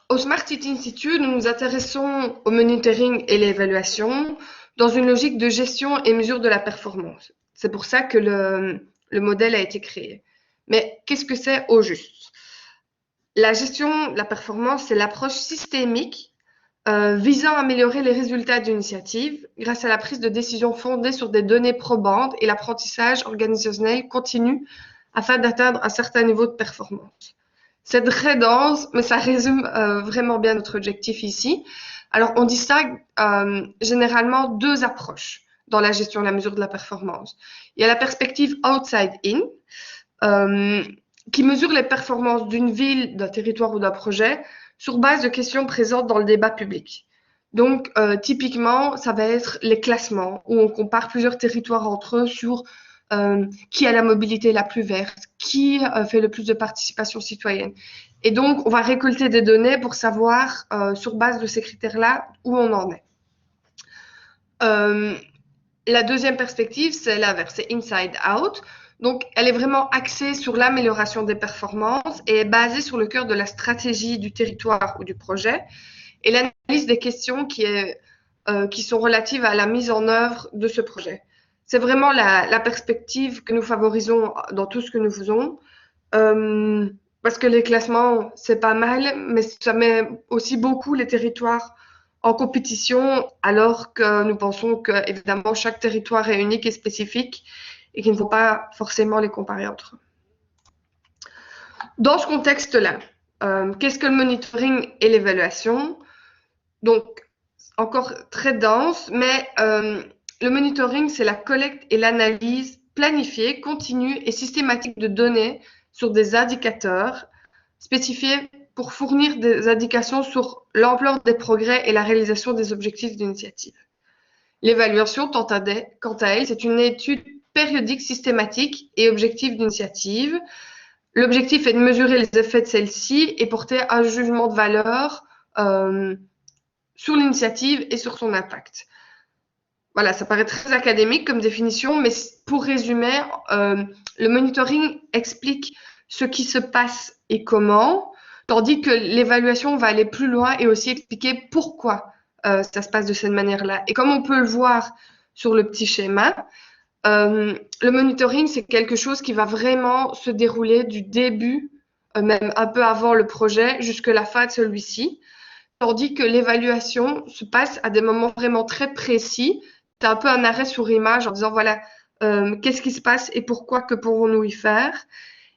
au Smart City Institute, nous nous intéressons au monitoring et l'évaluation dans une logique de gestion et mesure de la performance. C'est pour ça que le modèle a été créé. Mais qu'est-ce que c'est au juste? La gestion de la performance, c'est l'approche systémique visant à améliorer les résultats d'une initiative grâce à la prise de décision fondée sur des données probantes et l'apprentissage organisationnel continu afin d'atteindre un certain niveau de performance. C'est très dense, mais ça résume vraiment bien notre objectif ici. Alors, on distingue généralement deux approches dans la gestion et la mesure de la performance. Il y a la perspective outside-in, qui mesure les performances d'une ville, d'un territoire ou d'un projet sur base de questions présentes dans le débat public. Donc, typiquement, ça va être les classements, où on compare plusieurs territoires entre eux sur qui a la mobilité la plus verte, qui fait le plus de participation citoyenne. Et donc, on va récolter des données pour savoir, sur base de ces critères-là, où on en est. La deuxième perspective, c'est l'inverse, c'est inside out. Donc, elle est vraiment axée sur l'amélioration des performances et est basée sur le cœur de la stratégie du territoire ou du projet et l'analyse des questions qui sont relatives à la mise en œuvre de ce projet. C'est vraiment la perspective que nous favorisons dans tout ce que nous faisons. Parce que les classements, c'est pas mal, mais ça met aussi beaucoup les territoires en compétition, alors que nous pensons que, évidemment, chaque territoire est unique et spécifique et qu'il ne faut pas forcément les comparer entre eux. Dans ce contexte-là, qu'est-ce que le monitoring et l'évaluation? Donc, encore très dense, mais le monitoring, c'est la collecte et l'analyse planifiée, continue et systématique de données sur des indicateurs spécifiés pour fournir des indications sur l'ampleur des progrès et la réalisation des objectifs d'initiative. L'évaluation, quant à elle, c'est une étude périodique, systématique et objective d'initiative. L'objectif est de mesurer les effets de celle-ci et porter un jugement de valeur sur l'initiative et sur son impact. Voilà, ça paraît très académique comme définition, mais pour résumer, le monitoring explique ce qui se passe et comment, tandis que l'évaluation va aller plus loin et aussi expliquer pourquoi ça se passe de cette manière-là. Et comme on peut le voir sur le petit schéma, le monitoring, c'est quelque chose qui va vraiment se dérouler du début, même un peu avant le projet, jusqu'à la fin de celui-ci, tandis que l'évaluation se passe à des moments vraiment très précis. C'est un peu un arrêt sur image en disant, voilà, qu'est-ce qui se passe et pourquoi, que pouvons-nous y faire?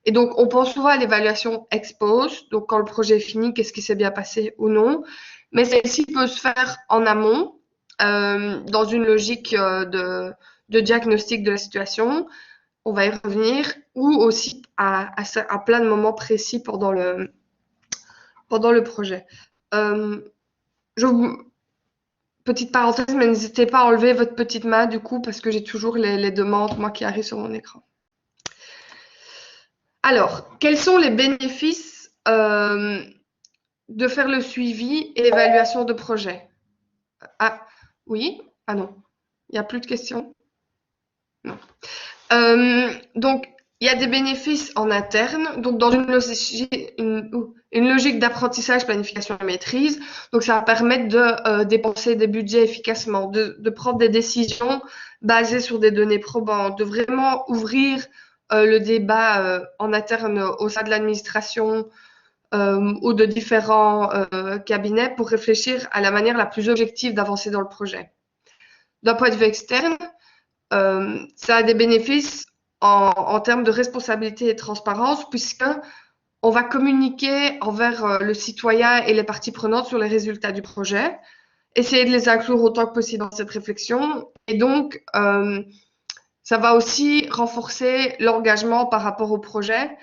Et donc, on pense souvent à l'évaluation ex post, donc quand le projet est fini, qu'est-ce qui s'est bien passé ou non. Mais celle-ci peut se faire en amont, dans une logique de diagnostic de la situation. On va y revenir, ou aussi à plein de moments précis pendant le projet. petite parenthèse, mais n'hésitez pas à enlever votre petite main du coup, parce que j'ai toujours les demandes, moi, qui arrivent sur mon écran. Alors, quels sont les bénéfices de faire le suivi et l'évaluation de projet? Ah, oui? Ah non, il n'y a plus de questions? Non. Donc, il y a des bénéfices en interne, donc dans une logique d'apprentissage, planification et maîtrise. Donc, ça va permettre de dépenser des budgets efficacement, de prendre des décisions basées sur des données probantes, de vraiment ouvrir le débat en interne au sein de l'administration ou de différents cabinets pour réfléchir à la manière la plus objective d'avancer dans le projet. D'un point de vue externe, ça a des bénéfices en termes de responsabilité et de transparence, puisque on va communiquer envers le citoyen et les parties prenantes sur les résultats du projet, essayer de les inclure autant que possible dans cette réflexion, et donc ça va aussi renforcer l'engagement par rapport au projet,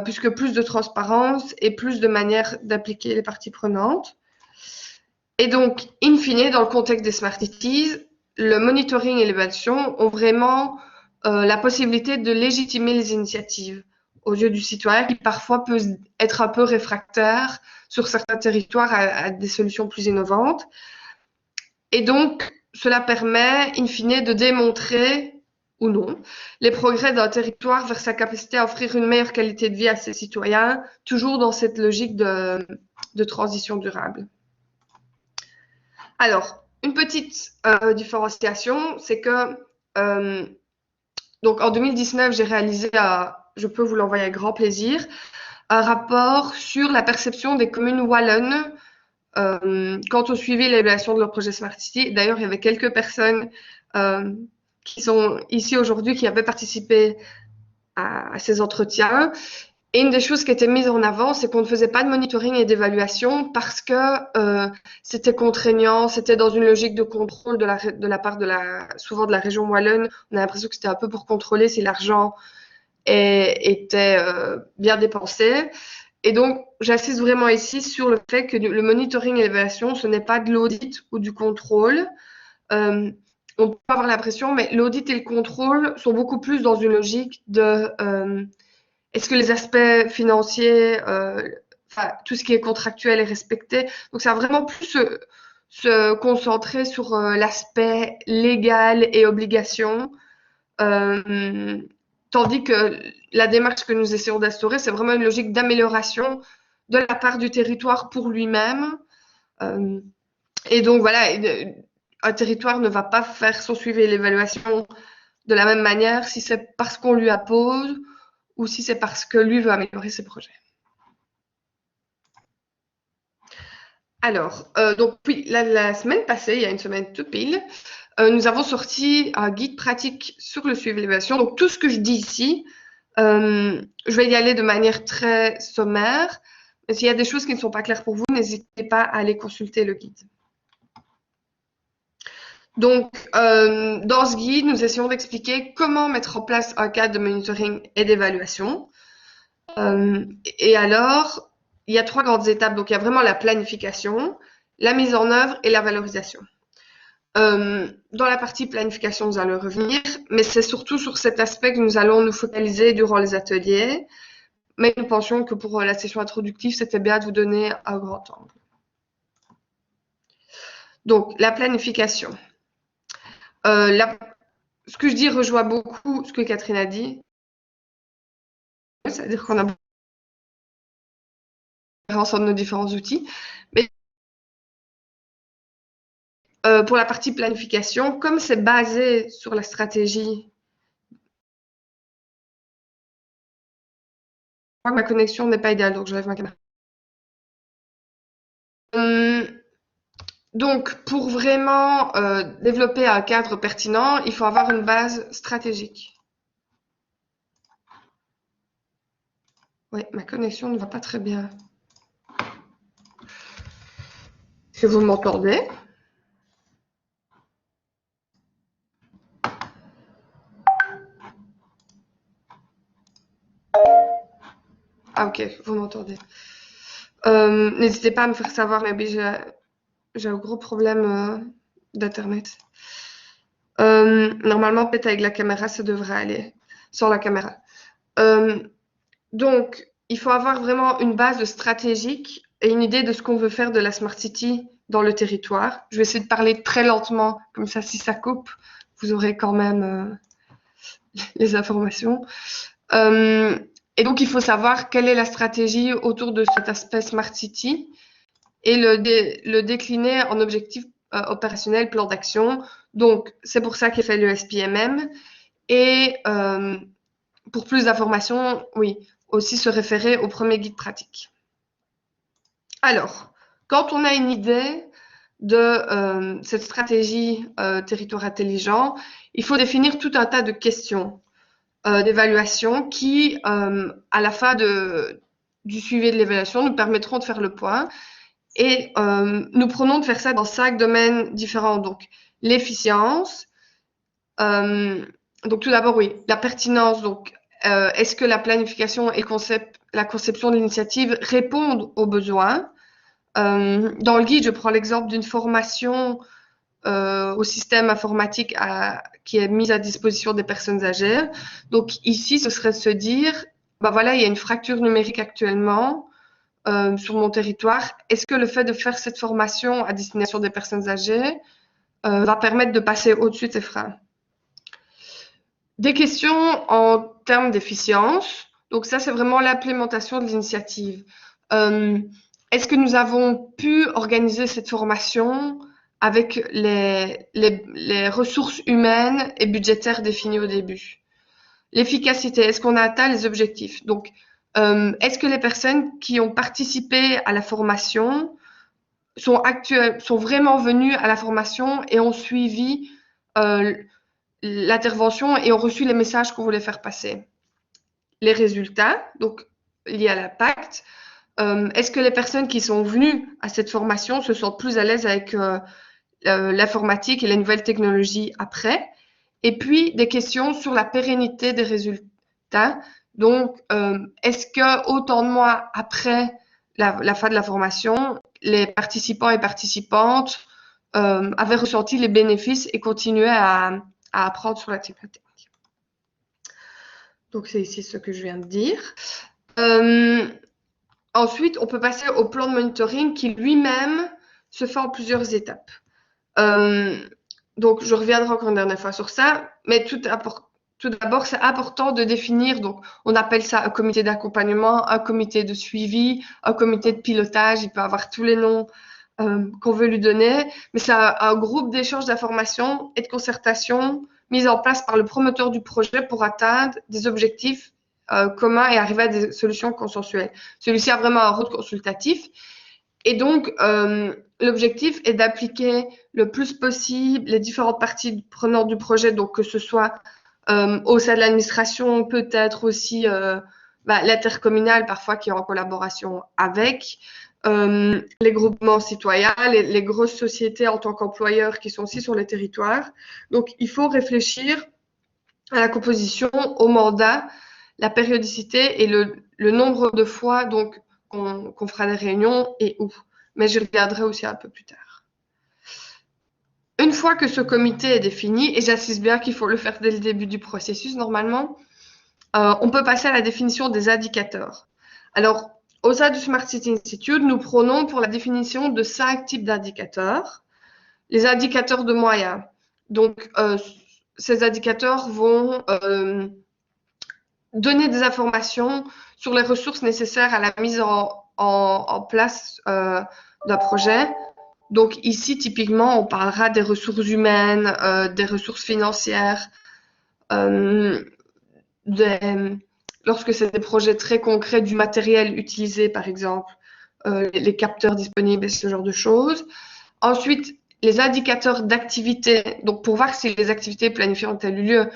puisque plus de transparence et plus de manières d'appliquer les parties prenantes. Et donc, in fine, dans le contexte des Smart Cities, le monitoring et l'évaluation ont vraiment la possibilité de légitimer les initiatives aux yeux du citoyen qui parfois peut être un peu réfractaire sur certains territoires à des solutions plus innovantes. Et donc, cela permet, in fine, de démontrer ou non les progrès d'un territoire vers sa capacité à offrir une meilleure qualité de vie à ses citoyens, toujours dans cette logique de transition durable. Alors, une petite différenciation, c'est que donc en 2019, j'ai réalisé, je peux vous l'envoyer avec grand plaisir, un rapport sur la perception des communes wallonnes quant au suivi et l'évaluation de leur projet Smart City. D'ailleurs, il y avait quelques personnes qui sont ici aujourd'hui qui avaient participé à ces entretiens. Et une des choses qui était mise en avant, c'est qu'on ne faisait pas de monitoring et d'évaluation parce que c'était contraignant, c'était dans une logique de contrôle de la part souvent de la région wallonne. On a l'impression que c'était un peu pour contrôler si l'argent était bien dépensé. Et donc, j'insiste vraiment ici sur le fait que le monitoring et l'évaluation, ce n'est pas de l'audit ou du contrôle. On peut avoir l'impression, mais l'audit et le contrôle sont beaucoup plus dans une logique de est-ce que les aspects financiers, tout ce qui est contractuel est respecté? Donc, ça va vraiment plus se concentrer sur l'aspect légal et obligation, tandis que la démarche que nous essayons d'instaurer, c'est vraiment une logique d'amélioration de la part du territoire pour lui-même. Et donc, voilà, un territoire ne va pas faire son suivi et l'évaluation de la même manière si c'est parce qu'on lui impose ou si c'est parce que lui veut améliorer ses projets. Alors, donc oui, la semaine passée, il y a une semaine tout pile, nous avons sorti un guide pratique sur le suivi et l'évaluation. Donc tout ce que je dis ici, je vais y aller de manière très sommaire. Mais s'il y a des choses qui ne sont pas claires pour vous, n'hésitez pas à aller consulter le guide. Donc, dans ce guide, nous essayons d'expliquer comment mettre en place un cadre de monitoring et d'évaluation. Et alors, il y a 3 grandes étapes. Donc, il y a vraiment la planification, la mise en œuvre et la valorisation. Dans la partie planification, nous allons revenir, mais c'est surtout sur cet aspect que nous allons nous focaliser durant les ateliers. Mais nous pensions que pour la session introductive, c'était bien de vous donner un grand angle. Donc, la planification. Ce que je dis rejoint beaucoup ce que Catherine a dit. C'est-à-dire qu'on a beaucoup de différences entre nos différents outils. Mais pour la partie planification, comme c'est basé sur la stratégie, je crois que ma connexion n'est pas idéale, donc je lève ma caméra. Donc, pour vraiment développer un cadre pertinent, il faut avoir une base stratégique. Oui, ma connexion ne va pas très bien. Est-ce que vous m'entendez? Ah ok, vous m'entendez. N'hésitez pas à me faire savoir, mais oui, j'ai un gros problème d'Internet. Normalement, peut-être avec la caméra, ça devrait aller. Sans la caméra. Donc, il faut avoir vraiment une base stratégique et une idée de ce qu'on veut faire de la Smart City dans le territoire. Je vais essayer de parler très lentement, comme ça, si ça coupe, vous aurez quand même les informations. Et donc, il faut savoir quelle est la stratégie autour de cet aspect Smart City et le décliner en objectifs opérationnels, plan d'action. Donc, c'est pour ça qu'est fait le SPMM. Et pour plus d'informations, oui, aussi se référer au premier guide pratique. Alors, quand on a une idée de cette stratégie territoire intelligent, il faut définir tout un tas de questions d'évaluation qui, à la fin du suivi de l'évaluation, nous permettront de faire le point. Et nous prenons de faire ça dans 5 domaines différents. Donc, l'efficience. Donc, tout d'abord, oui, la pertinence. Donc, est-ce que la planification et la conception de l'initiative répondent aux besoins? Dans le guide, je prends l'exemple d'une formation au système informatique qui est mise à disposition des personnes âgées. Donc, ici, ce serait de se dire, bah voilà, il y a une fracture numérique actuellement sur mon territoire. Est-ce que le fait de faire cette formation à destination des personnes âgées va permettre de passer au-dessus de ces freins? Des questions en termes d'efficience. Donc ça, c'est vraiment l'implémentation de l'initiative. Est-ce que nous avons pu organiser cette formation avec les ressources humaines et budgétaires définies au début? L'efficacité, est-ce qu'on a atteint les objectifs? Donc, est-ce que les personnes qui ont participé à la formation sont vraiment venues à la formation et ont suivi l'intervention et ont reçu les messages qu'on voulait faire passer? Les résultats, donc liés à l'impact. Est-ce que les personnes qui sont venues à cette formation se sentent plus à l'aise avec l'informatique et les nouvelles technologies après? Et puis, des questions sur la pérennité des résultats. Donc, est-ce que autant de mois après la fin de la formation, les participants et participantes avaient ressenti les bénéfices et continuaient à apprendre sur la thématique? Donc, c'est ici ce que je viens de dire. Ensuite, on peut passer au plan de monitoring qui lui-même se fait en plusieurs étapes. Donc, je reviendrai encore une dernière fois sur ça, mais tout d'abord, c'est important de définir, donc on appelle ça un comité d'accompagnement, un comité de suivi, un comité de pilotage, il peut avoir tous les noms qu'on veut lui donner, mais c'est un groupe d'échange d'informations et de concertation mis en place par le promoteur du projet pour atteindre des objectifs communs et arriver à des solutions consensuelles. Celui-ci a vraiment un rôle consultatif. Et donc, l'objectif est d'appliquer le plus possible les différentes parties prenantes du projet, donc que ce soit au sein de l'administration, peut-être aussi l'intercommunal, parfois qui est en collaboration avec, les groupements citoyens, les grosses sociétés en tant qu'employeurs qui sont aussi sur les territoires. Donc, il faut réfléchir à la composition, au mandat, la périodicité et le nombre de fois donc qu'on fera des réunions et où. Mais je regarderai aussi un peu plus tard. Une fois que ce comité est défini, et j'insiste bien qu'il faut le faire dès le début du processus normalement, on peut passer à la définition des indicateurs. Alors, au sein du Smart City Institute, nous prônons pour la définition de 5 types d'indicateurs. Les indicateurs de moyens. Donc, ces indicateurs vont donner des informations sur les ressources nécessaires à la mise en place d'un projet. Donc ici, typiquement, on parlera des ressources humaines, des ressources financières, lorsque c'est des projets très concrets, du matériel utilisé, par exemple, les capteurs disponibles et ce genre de choses. Ensuite, les indicateurs d'activité, donc pour voir si les activités planifiées ont eu lieu.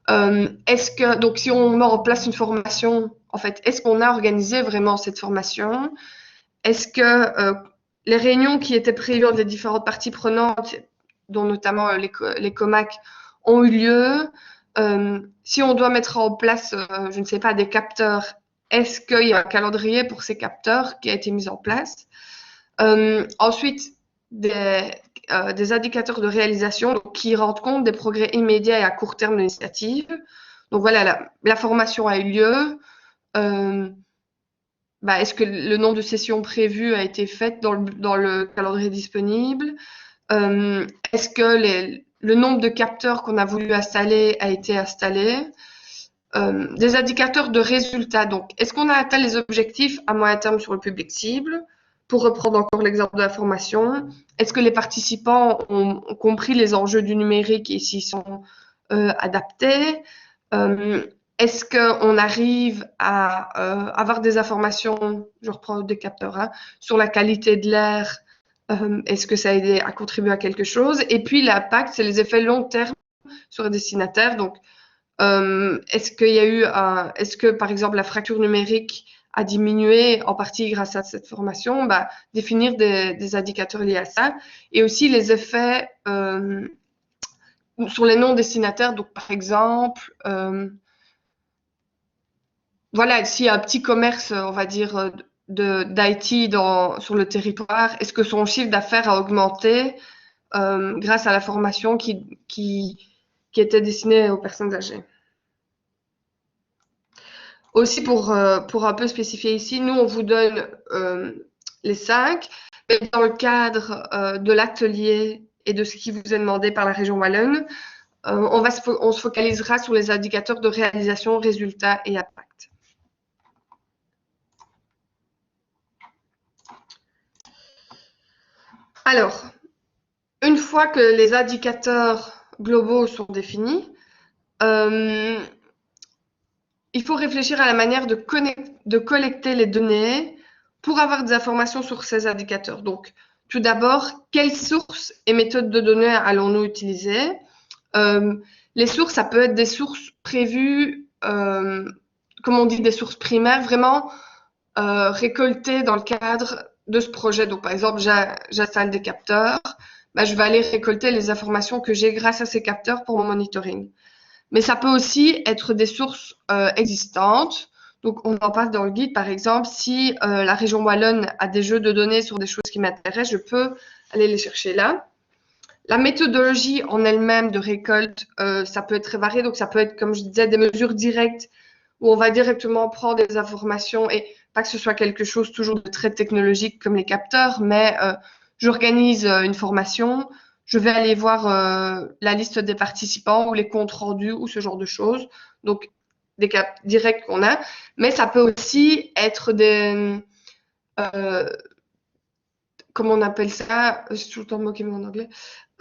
Donc si on met en place une formation, en fait, est-ce qu'on a organisé vraiment cette formation? Est-ce que les réunions qui étaient prévues des différentes parties prenantes, dont notamment les COMAC, ont eu lieu? Si on doit mettre en place, je ne sais pas, des capteurs, est-ce qu'il y a un calendrier pour ces capteurs qui a été mis en place? Ensuite, des indicateurs de réalisation donc, qui rendent compte des progrès immédiats et à court terme de l'initiative. Donc voilà, la formation a eu lieu. Est-ce que le nombre de sessions prévues a été fait dans le calendrier disponible? Est-ce que le nombre de capteurs qu'on a voulu installer a été installé? Des indicateurs de résultats. Donc, est-ce qu'on a atteint les objectifs à moyen terme sur le public cible? Pour reprendre encore l'exemple de la formation, est-ce que les participants ont compris les enjeux du numérique et s'ils sont adaptés? Est-ce qu'on arrive à avoir des informations, je reprends des capteurs, hein, sur la qualité de l'air? Est-ce que ça a aidé à contribuer à quelque chose? Et puis l'impact, c'est les effets long terme sur les destinataires. Donc, est-ce que par exemple la fracture numérique a diminué en partie grâce à cette formation? Définir des indicateurs liés à ça. Et aussi les effets sur les non-destinataires. Donc, par exemple, voilà, s'il y a un petit commerce, on va dire, d'IT sur le territoire, est-ce que son chiffre d'affaires a augmenté grâce à la formation qui était destinée aux personnes âgées? Aussi, pour un peu spécifier ici, nous, on vous donne les 5, mais dans le cadre de l'atelier et de ce qui vous est demandé par la région Wallonne, on se focalisera sur les indicateurs de réalisation, résultats et impact. Alors, une fois que les indicateurs globaux sont définis, il faut réfléchir à la manière de collecter les données pour avoir des informations sur ces indicateurs. Donc, tout d'abord, quelles sources et méthodes de données allons-nous utiliser? Les sources, ça peut être des sources prévues, comme on dit, des sources primaires, vraiment récoltées dans le cadre de ce projet. Donc, par exemple, j'installe des capteurs, je vais aller récolter les informations que j'ai grâce à ces capteurs pour mon monitoring. Mais ça peut aussi être des sources existantes. Donc, on en parle dans le guide, par exemple, si la région Wallonne a des jeux de données sur des choses qui m'intéressent, je peux aller les chercher là. La méthodologie en elle-même de récolte, ça peut être très varié. Donc, ça peut être, comme je disais, des mesures directes où on va directement prendre des informations et pas que ce soit quelque chose toujours de très technologique comme les capteurs, mais j'organise une formation, je vais aller voir la liste des participants ou les comptes rendus ou ce genre de choses. Donc, des cas directs qu'on a. Mais ça peut aussi être des... comment on appelle ça? J'ai tout le temps moqué en anglais.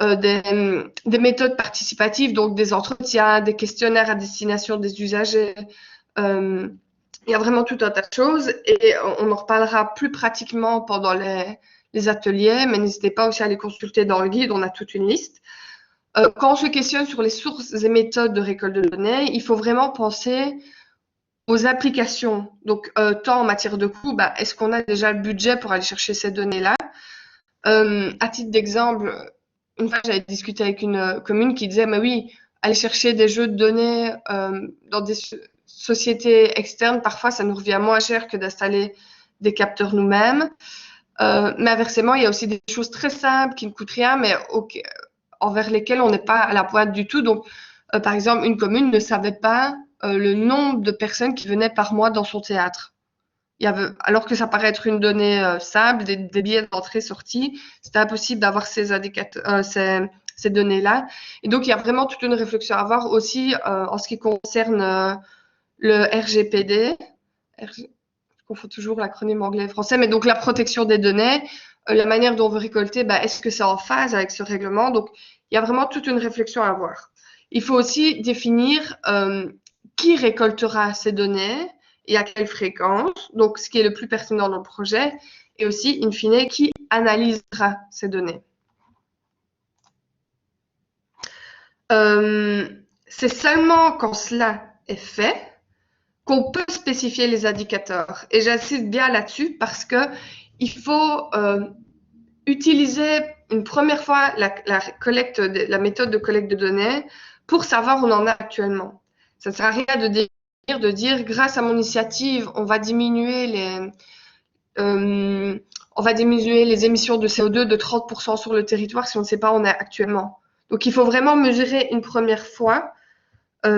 Des méthodes participatives, donc des entretiens, des questionnaires à destination des usagers. Il y a vraiment tout un tas de choses et on en reparlera plus pratiquement pendant les ateliers, mais n'hésitez pas aussi à les consulter dans le guide, on a toute une liste. Quand on se questionne sur les sources et méthodes de récolte de données, il faut vraiment penser aux applications. Donc, tant en matière de coût, est-ce qu'on a déjà le budget pour aller chercher ces données-là? À titre d'exemple, une fois, j'avais discuté avec une commune qui disait, mais oui, aller chercher des jeux de données dans des sociétés externes, parfois, ça nous revient moins cher que d'installer des capteurs nous-mêmes. Mais inversement, il y a aussi des choses très simples qui ne coûtent rien, mais envers lesquelles on n'est pas à la pointe du tout. Donc, par exemple, une commune ne savait pas le nombre de personnes qui venaient par mois dans son théâtre. Alors que ça paraît être une donnée simple, des billets d'entrée-sortie, c'était impossible d'avoir ces indicateurs, ces données-là. Et donc, il y a vraiment toute une réflexion à avoir aussi en ce qui concerne le RGPD. Je confonds toujours l'acronyme anglais et français, mais donc la protection des données, la manière dont on veut récolter, est-ce que c'est en phase avec ce règlement? Donc, il y a vraiment toute une réflexion à avoir. Il faut aussi définir qui récoltera ces données et à quelle fréquence, donc ce qui est le plus pertinent dans le projet, et aussi, in fine, qui analysera ces données. C'est seulement quand cela est fait qu'on peut spécifier les indicateurs. Et j'insiste bien là-dessus parce qu'il faut utiliser une première fois la méthode de collecte de données pour savoir où on en est actuellement. Ça ne sert à rien de dire grâce à mon initiative, on va diminuer on va diminuer les émissions de CO2 de 30% sur le territoire si on ne sait pas où on est actuellement. Donc, il faut vraiment mesurer une première fois où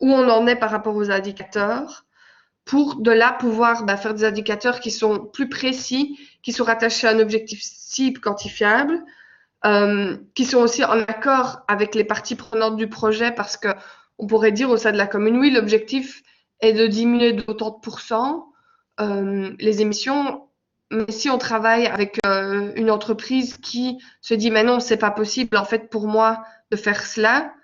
on en est par rapport aux indicateurs pour de là pouvoir faire des indicateurs qui sont plus précis, qui sont rattachés à un objectif cible quantifiable, qui sont aussi en accord avec les parties prenantes du projet parce que on pourrait dire au sein de la commune, oui, l'objectif est de diminuer d'autant de pourcents les émissions, mais si on travaille avec une entreprise qui se dit, mais non, c'est pas possible en fait pour moi de faire cela,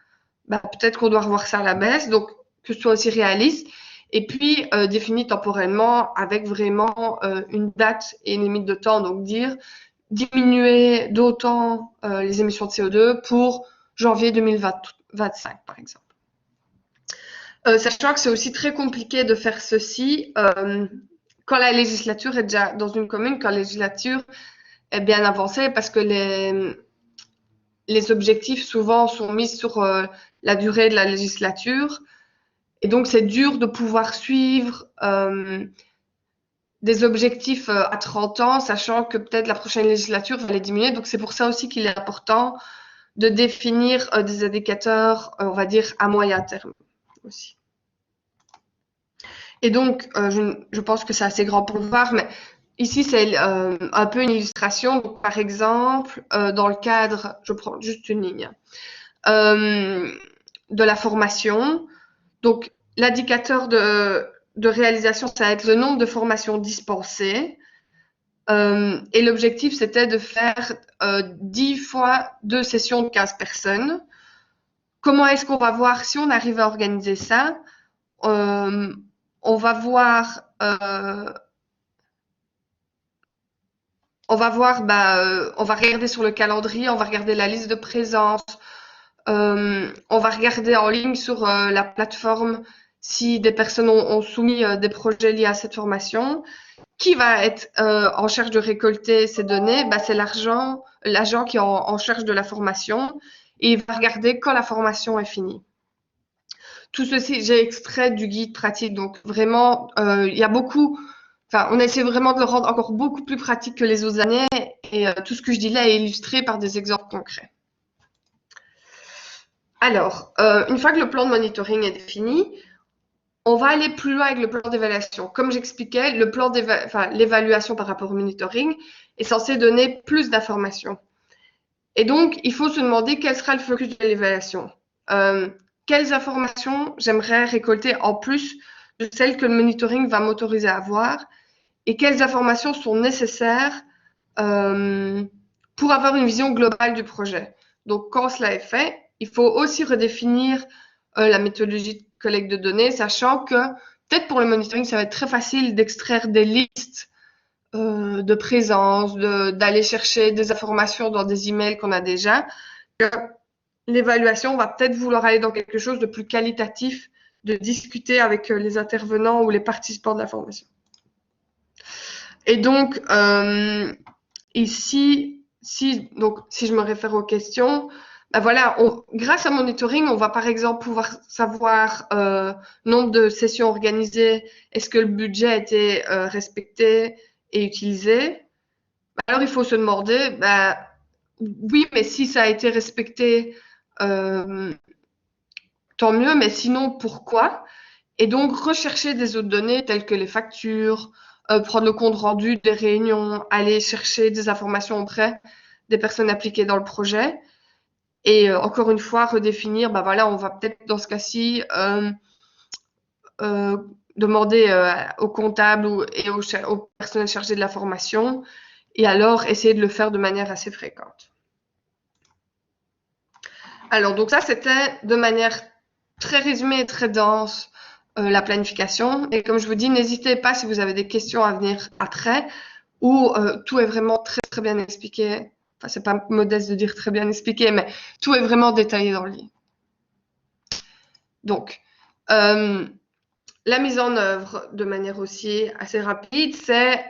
peut-être qu'on doit revoir ça à la baisse, donc que ce soit aussi réaliste, et puis défini temporellement avec vraiment une date et une limite de temps, donc dire diminuer d'autant les émissions de CO2 pour janvier 2025, par exemple. Sachant que c'est aussi très compliqué de faire ceci quand la législature est déjà dans une commune, quand la législature est bien avancée, parce que les objectifs souvent sont mis sur la durée de la législature. Et donc, c'est dur de pouvoir suivre des objectifs à 30 ans, sachant que peut-être la prochaine législature va les diminuer. Donc, c'est pour ça aussi qu'il est important de définir des indicateurs, on va dire, à moyen terme aussi. Et donc, je pense que c'est assez grand pour le voir, mais ici, c'est un peu une illustration. Donc, par exemple, dans le cadre, je prends juste une ligne, de la formation. Donc, l'indicateur de réalisation, ça va être le nombre de formations dispensées. Et l'objectif, c'était de faire 10 fois 2 sessions de 15 personnes. Comment est-ce qu'on va voir si on arrive à organiser ça? On va voir, on va regarder sur le calendrier, on va regarder la liste de présence, on va regarder en ligne sur la plateforme si des personnes ont soumis des projets liés à cette formation. Qui va être en charge de récolter ces données? C'est l'agent qui est en charge de la formation et il va regarder quand la formation est finie. Tout ceci, j'ai extrait du guide pratique, donc vraiment, il y a beaucoup, on essaie vraiment de le rendre encore beaucoup plus pratique que les autres années et tout ce que je dis là est illustré par des exemples concrets. Alors, une fois que le plan de monitoring est défini, on va aller plus loin avec le plan d'évaluation. Comme j'expliquais, l'évaluation par rapport au monitoring est censé donner plus d'informations. Et donc, il faut se demander quel sera le focus de l'évaluation. Quelles informations j'aimerais récolter en plus de celles que le monitoring va m'autoriser à avoir et quelles informations sont nécessaires pour avoir une vision globale du projet. Donc, quand cela est fait, il faut aussi redéfinir la méthodologie de collecte de données, sachant que peut-être pour le monitoring, ça va être très facile d'extraire des listes de présence, d'aller chercher des informations dans des emails qu'on a déjà. L'évaluation va peut-être vouloir aller dans quelque chose de plus qualitatif, de discuter avec les intervenants ou les participants de la formation. Et donc, ici, si je me réfère aux questions, grâce à monitoring, on va par exemple pouvoir savoir nombre de sessions organisées, est-ce que le budget a été respecté et utilisé. Alors, il faut se demander, oui, mais si ça a été respecté, tant mieux, mais sinon, pourquoi? Et donc, rechercher des autres données telles que les factures, prendre le compte rendu des réunions, aller chercher des informations auprès des personnes impliquées dans le projet. Et encore une fois, redéfinir, on va peut-être dans ce cas-ci demander au comptable et au personnel chargé de la formation et alors essayer de le faire de manière assez fréquente. Alors, donc ça, c'était de manière très résumée et très dense la planification. Et comme je vous dis, n'hésitez pas si vous avez des questions à venir après où tout est vraiment très, très bien expliqué. Enfin, c'est pas modeste de dire très bien expliqué, mais tout est vraiment détaillé dans le livre. Donc, la mise en œuvre de manière aussi assez rapide, c'est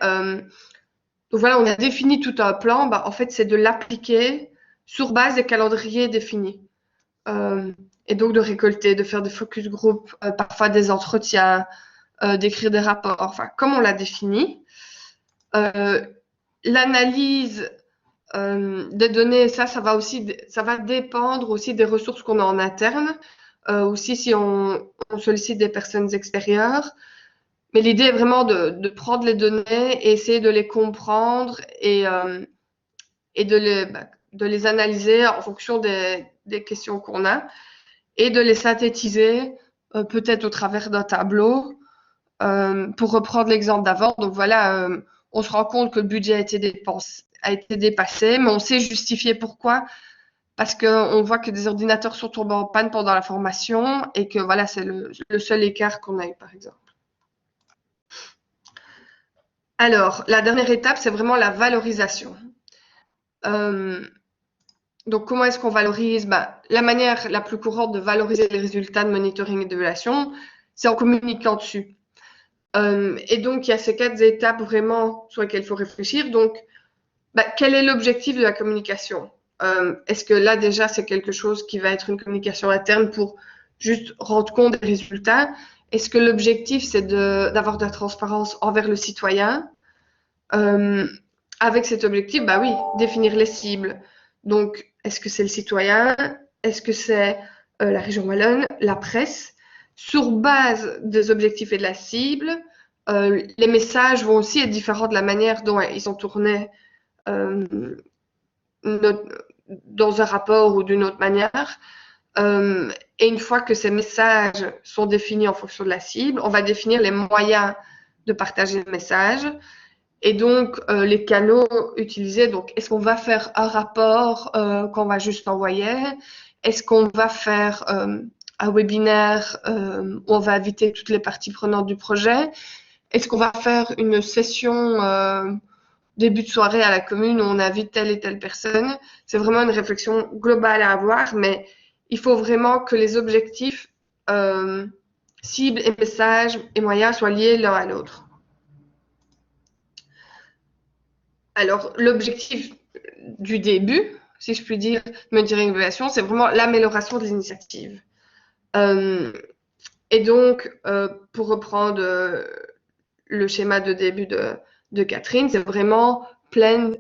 donc voilà, on a défini tout un plan. En fait, c'est de l'appliquer sur base des calendriers définis. Et donc de récolter, de faire des focus group, parfois des entretiens, d'écrire des rapports, enfin, comme on l'a défini. La l'analyse des données, ça va dépendre aussi des ressources qu'on a en interne, aussi si on sollicite des personnes extérieures. Mais l'idée est vraiment de prendre les données et essayer de les comprendre et de les analyser en fonction des questions qu'on a et de les synthétiser peut-être au travers d'un tableau. Pour reprendre l'exemple d'avant, donc voilà, on se rend compte que le budget a été dépassé, mais on sait justifier pourquoi. Parce qu'on voit que des ordinateurs sont tombés en panne pendant la formation et que voilà, c'est le seul écart qu'on a eu, par exemple. Alors, la dernière étape, c'est vraiment la valorisation. Donc, comment est-ce qu'on valorise? La manière la plus courante de valoriser les résultats de monitoring et d'évaluation, c'est en communiquant dessus. Et donc, il y a ces 4 étapes vraiment sur lesquelles il faut réfléchir. Donc, quel est l'objectif de la communication? Est-ce que là, déjà, c'est quelque chose qui va être une communication interne pour juste rendre compte des résultats? Est-ce que l'objectif, c'est d'avoir de la transparence envers le citoyen? Avec cet objectif, oui, définir les cibles. Donc, est-ce que c'est le citoyen? Est-ce que c'est la région wallonne, la presse? Sur base des objectifs et de la cible, les messages vont aussi être différents de la manière dont ils sont tournés dans un rapport ou d'une autre manière. Et une fois que ces messages sont définis en fonction de la cible, on va définir les moyens de partager le message et donc les canaux utilisés. Donc, est-ce qu'on va faire un rapport qu'on va juste envoyer? Est-ce qu'on va faire un webinaire où on va inviter toutes les parties prenantes du projet? Est-ce qu'on va faire une session début de soirée à la commune où on invite telle et telle personne? C'est vraiment une réflexion globale à avoir, mais il faut vraiment que les objectifs, cibles et messages et moyens soient liés l'un à l'autre. Alors, l'objectif du début, si je puis dire, monitoring évaluation, c'est vraiment l'amélioration des initiatives. Et donc, pour reprendre le schéma de début de Catherine, c'est vraiment plan,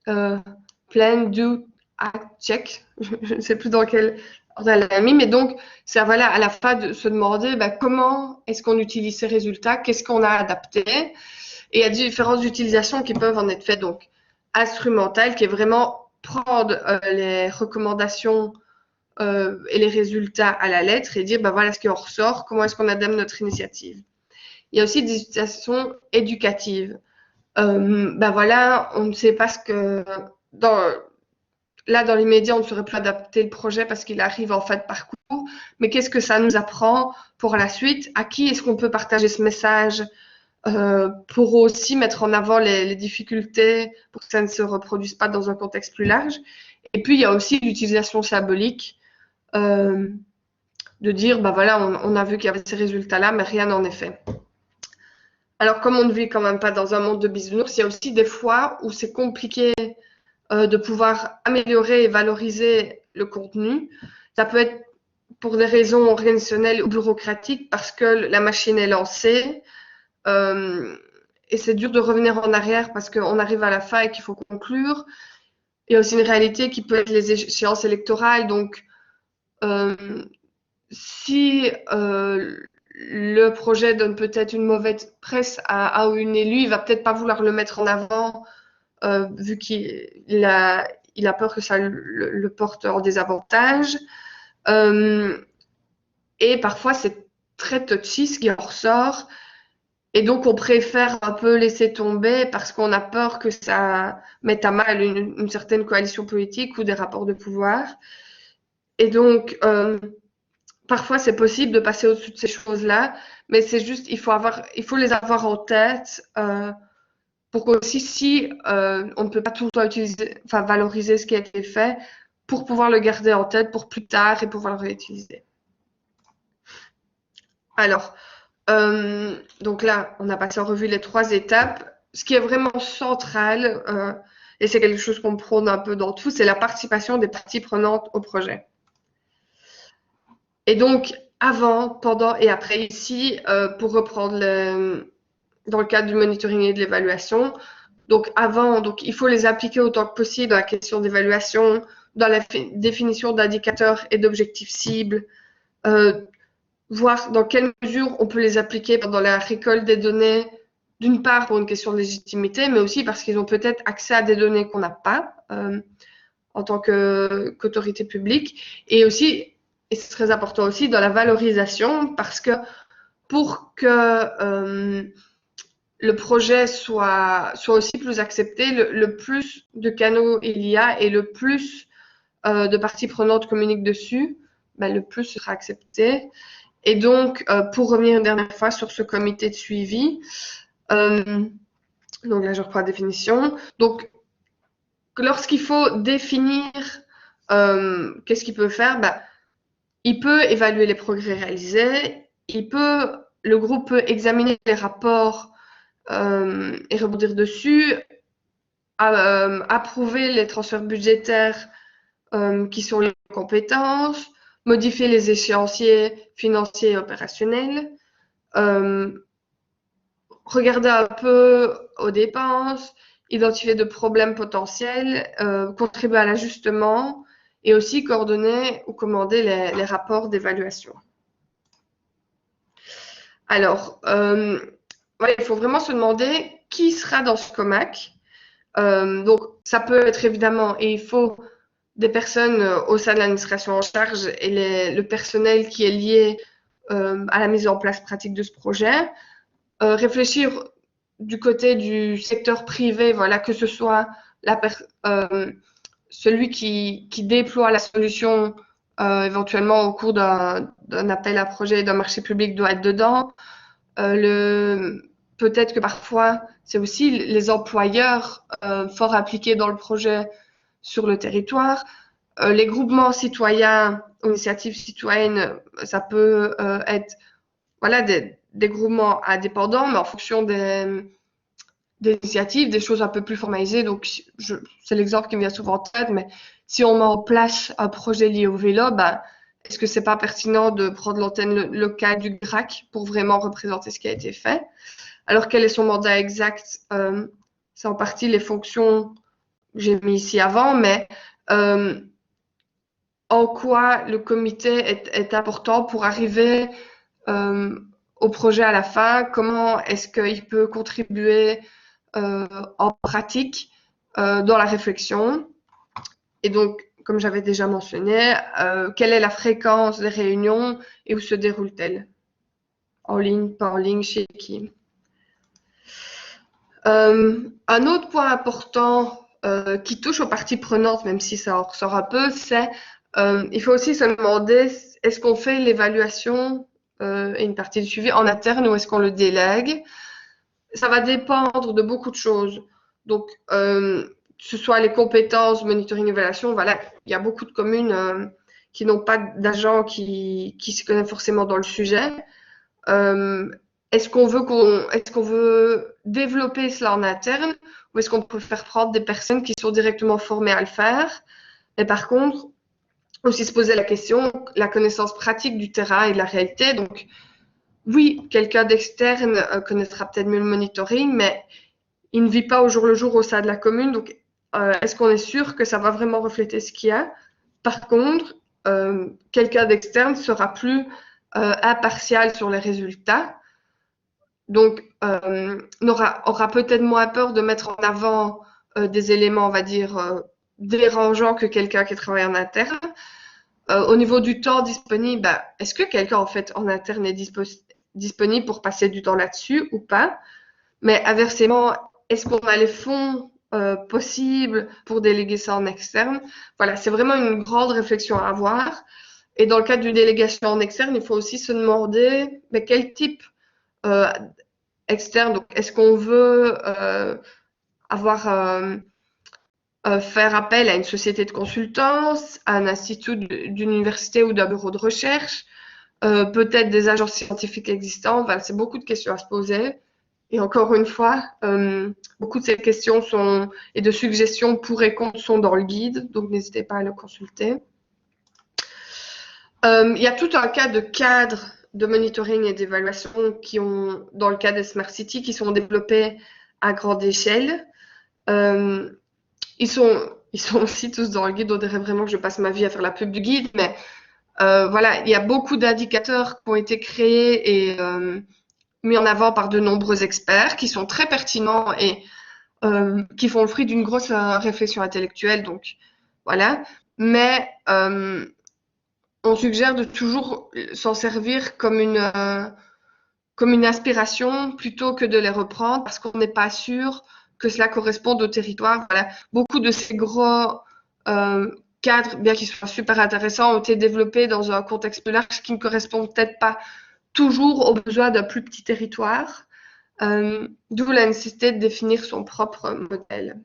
do, act, check. Je ne sais plus dans quel ordre elle l'a mis, mais donc, c'est voilà, à la fin de se demander comment est-ce qu'on utilise ces résultats, qu'est-ce qu'on a adapté. Et il y a différentes utilisations qui peuvent en être faites. Donc, instrumentale, qui est vraiment prendre les recommandations et les résultats à la lettre et dire, voilà ce qui en ressort, comment est-ce qu'on adapte notre initiative. Il y a aussi des utilisations éducatives. Voilà, on ne sait pas ce que... Là, dans l'immédiat, on ne saurait plus adapter le projet parce qu'il arrive en fin de parcours. Mais qu'est-ce que ça nous apprend pour la suite? À qui est-ce qu'on peut partager ce message pour aussi mettre en avant les difficultés pour que ça ne se reproduise pas dans un contexte plus large? Et puis, il y a aussi l'utilisation symbolique de dire, voilà, on a vu qu'il y avait ces résultats-là, mais rien n'en est fait. Alors, comme on ne vit quand même pas dans un monde de bisounours, il y a aussi des fois où c'est compliqué de pouvoir améliorer et valoriser le contenu. Ça peut être pour des raisons organisationnelles ou bureaucratiques parce que la machine est lancée et c'est dur de revenir en arrière parce qu'on arrive à la fin et qu'il faut conclure. Il y a aussi une réalité qui peut être les échéances électorales. Donc, si le projet donne peut-être une mauvaise presse à un élu, il va peut-être pas vouloir le mettre en avant vu qu'il a peur que ça le porte en désavantage. Et parfois, c'est très touchy ce qui en ressort. Et donc, on préfère un peu laisser tomber parce qu'on a peur que ça mette à mal une certaine coalition politique ou des rapports de pouvoir. Et donc, parfois, c'est possible de passer au-dessus de ces choses-là, mais c'est juste, il faut les avoir en tête pour qu'aussi, si on ne peut pas tout le temps valoriser ce qui a été fait, pour pouvoir le garder en tête pour plus tard et pouvoir le réutiliser. Alors, donc là, on a passé en revue les 3 étapes. Ce qui est vraiment central, et c'est quelque chose qu'on prône un peu dans tout, c'est la participation des parties prenantes au projet. Et donc, avant, pendant et après ici, pour reprendre dans le cadre du monitoring et de l'évaluation, Donc il faut les appliquer autant que possible dans la question d'évaluation, dans la définition d'indicateurs et d'objectifs cibles, voir dans quelle mesure on peut les appliquer dans la récolte des données, d'une part pour une question de légitimité, mais aussi parce qu'ils ont peut-être accès à des données qu'on n'a pas en tant qu'autorité publique, et aussi, et c'est très important aussi, dans la valorisation, parce que pour que le projet soit aussi plus accepté, le plus de canaux il y a et le plus de parties prenantes communiquent dessus, ben, le plus ce sera accepté. Et donc, pour revenir une dernière fois sur ce comité de suivi, donc là je reprends la définition. Donc, lorsqu'il faut définir qu'est-ce qu'il peut faire, ben, il peut évaluer les progrès réalisés, le groupe peut examiner les rapports et rebondir dessus, approuver les transferts budgétaires qui sont les compétences, modifier les échéanciers financiers et opérationnels, regarder un peu aux dépenses, identifier de problèmes potentiels, contribuer à l'ajustement et aussi coordonner ou commander les rapports d'évaluation. Alors, ouais, il faut vraiment se demander qui sera dans ce COMAC. Donc, ça peut être évidemment, et il faut des personnes au sein de l'administration en charge et le personnel qui est lié à la mise en place pratique de ce projet. Réfléchir du côté du secteur privé, voilà, que ce soit celui qui déploie la solution éventuellement au cours d'un appel à projet, d'un marché public doit être dedans. Peut-être que parfois, c'est aussi les employeurs fort impliqués dans le projet sur le territoire. Les groupements citoyens, initiatives citoyennes, ça peut être voilà, des groupements indépendants, mais en fonction des initiatives, des choses un peu plus formalisées. Donc, c'est l'exemple qui me vient souvent en tête, mais si on met en place un projet lié au vélo, ben, est-ce que c'est pas pertinent de prendre l'antenne locale du GRAC pour vraiment représenter ce qui a été fait? Alors, quel est son mandat exact? C'est en partie les fonctions que j'ai mis ici avant, mais en quoi le comité est important pour arriver au projet à la fin? Comment est-ce qu'il peut contribuer en pratique dans la réflexion? Et donc, comme j'avais déjà mentionné, quelle est la fréquence des réunions et où se déroule-t-elle? En ligne, pas en ligne, chez qui? Un autre point important qui touche aux parties prenantes, même si ça en ressort un peu, c'est il faut aussi se demander est-ce qu'on fait l'évaluation et une partie du suivi en interne ou est-ce qu'on le délègue? Ça va dépendre de beaucoup de choses. Donc, que ce soit les compétences, monitoring, évaluation, voilà, il y a beaucoup de communes qui n'ont pas d'agents qui se connaissent forcément dans le sujet. Est-ce qu'on veut développer cela en interne ou est-ce qu'on peut faire prendre des personnes qui sont directement formées à le faire? Et par contre, aussi se poser la question, la connaissance pratique du terrain et de la réalité. Donc, oui, quelqu'un d'externe connaîtra peut-être mieux le monitoring, mais il ne vit pas au jour le jour au sein de la commune. Donc, est-ce qu'on est sûr que ça va vraiment refléter ce qu'il y a? Par contre, quelqu'un d'externe sera plus impartial sur les résultats. Donc, aura peut-être moins peur de mettre en avant des éléments, on va dire, dérangeants que quelqu'un qui travaille en interne. Au niveau du temps disponible, bah, est-ce que quelqu'un en fait en interne est disponible pour passer du temps là-dessus ou pas? Mais inversement, est-ce qu'on a les fonds possibles pour déléguer ça en externe? Voilà, c'est vraiment une grande réflexion à avoir. Et dans le cadre d'une délégation en externe, il faut aussi se demander mais quel type externe. Donc, est-ce qu'on veut faire appel à une société de consultance, à un institut d'une université ou d'un bureau de recherche, peut-être des agences scientifiques existantes? Voilà, c'est beaucoup de questions à se poser. Et encore une fois, beaucoup de ces questions et de suggestions pour et contre sont dans le guide, donc n'hésitez pas à le consulter. Il y a tout un cas de cadres de monitoring et d'évaluation dans le cas des Smart Cities, qui sont développés à grande échelle. Euh, ils sont aussi tous dans le guide. On dirait vraiment que je passe ma vie à faire la pub du guide, mais voilà, il y a beaucoup d'indicateurs qui ont été créés et mis en avant par de nombreux experts qui sont très pertinents et qui font le fruit d'une grosse réflexion intellectuelle. Donc voilà, mais on suggère de toujours s'en servir comme une inspiration plutôt que de les reprendre parce qu'on n'est pas sûr que cela corresponde au territoire. Voilà. Beaucoup de ces gros cadres, bien qu'ils soient super intéressants, ont été développés dans un contexte plus large qui ne correspond peut-être pas toujours aux besoins d'un plus petit territoire, d'où la nécessité de définir son propre modèle.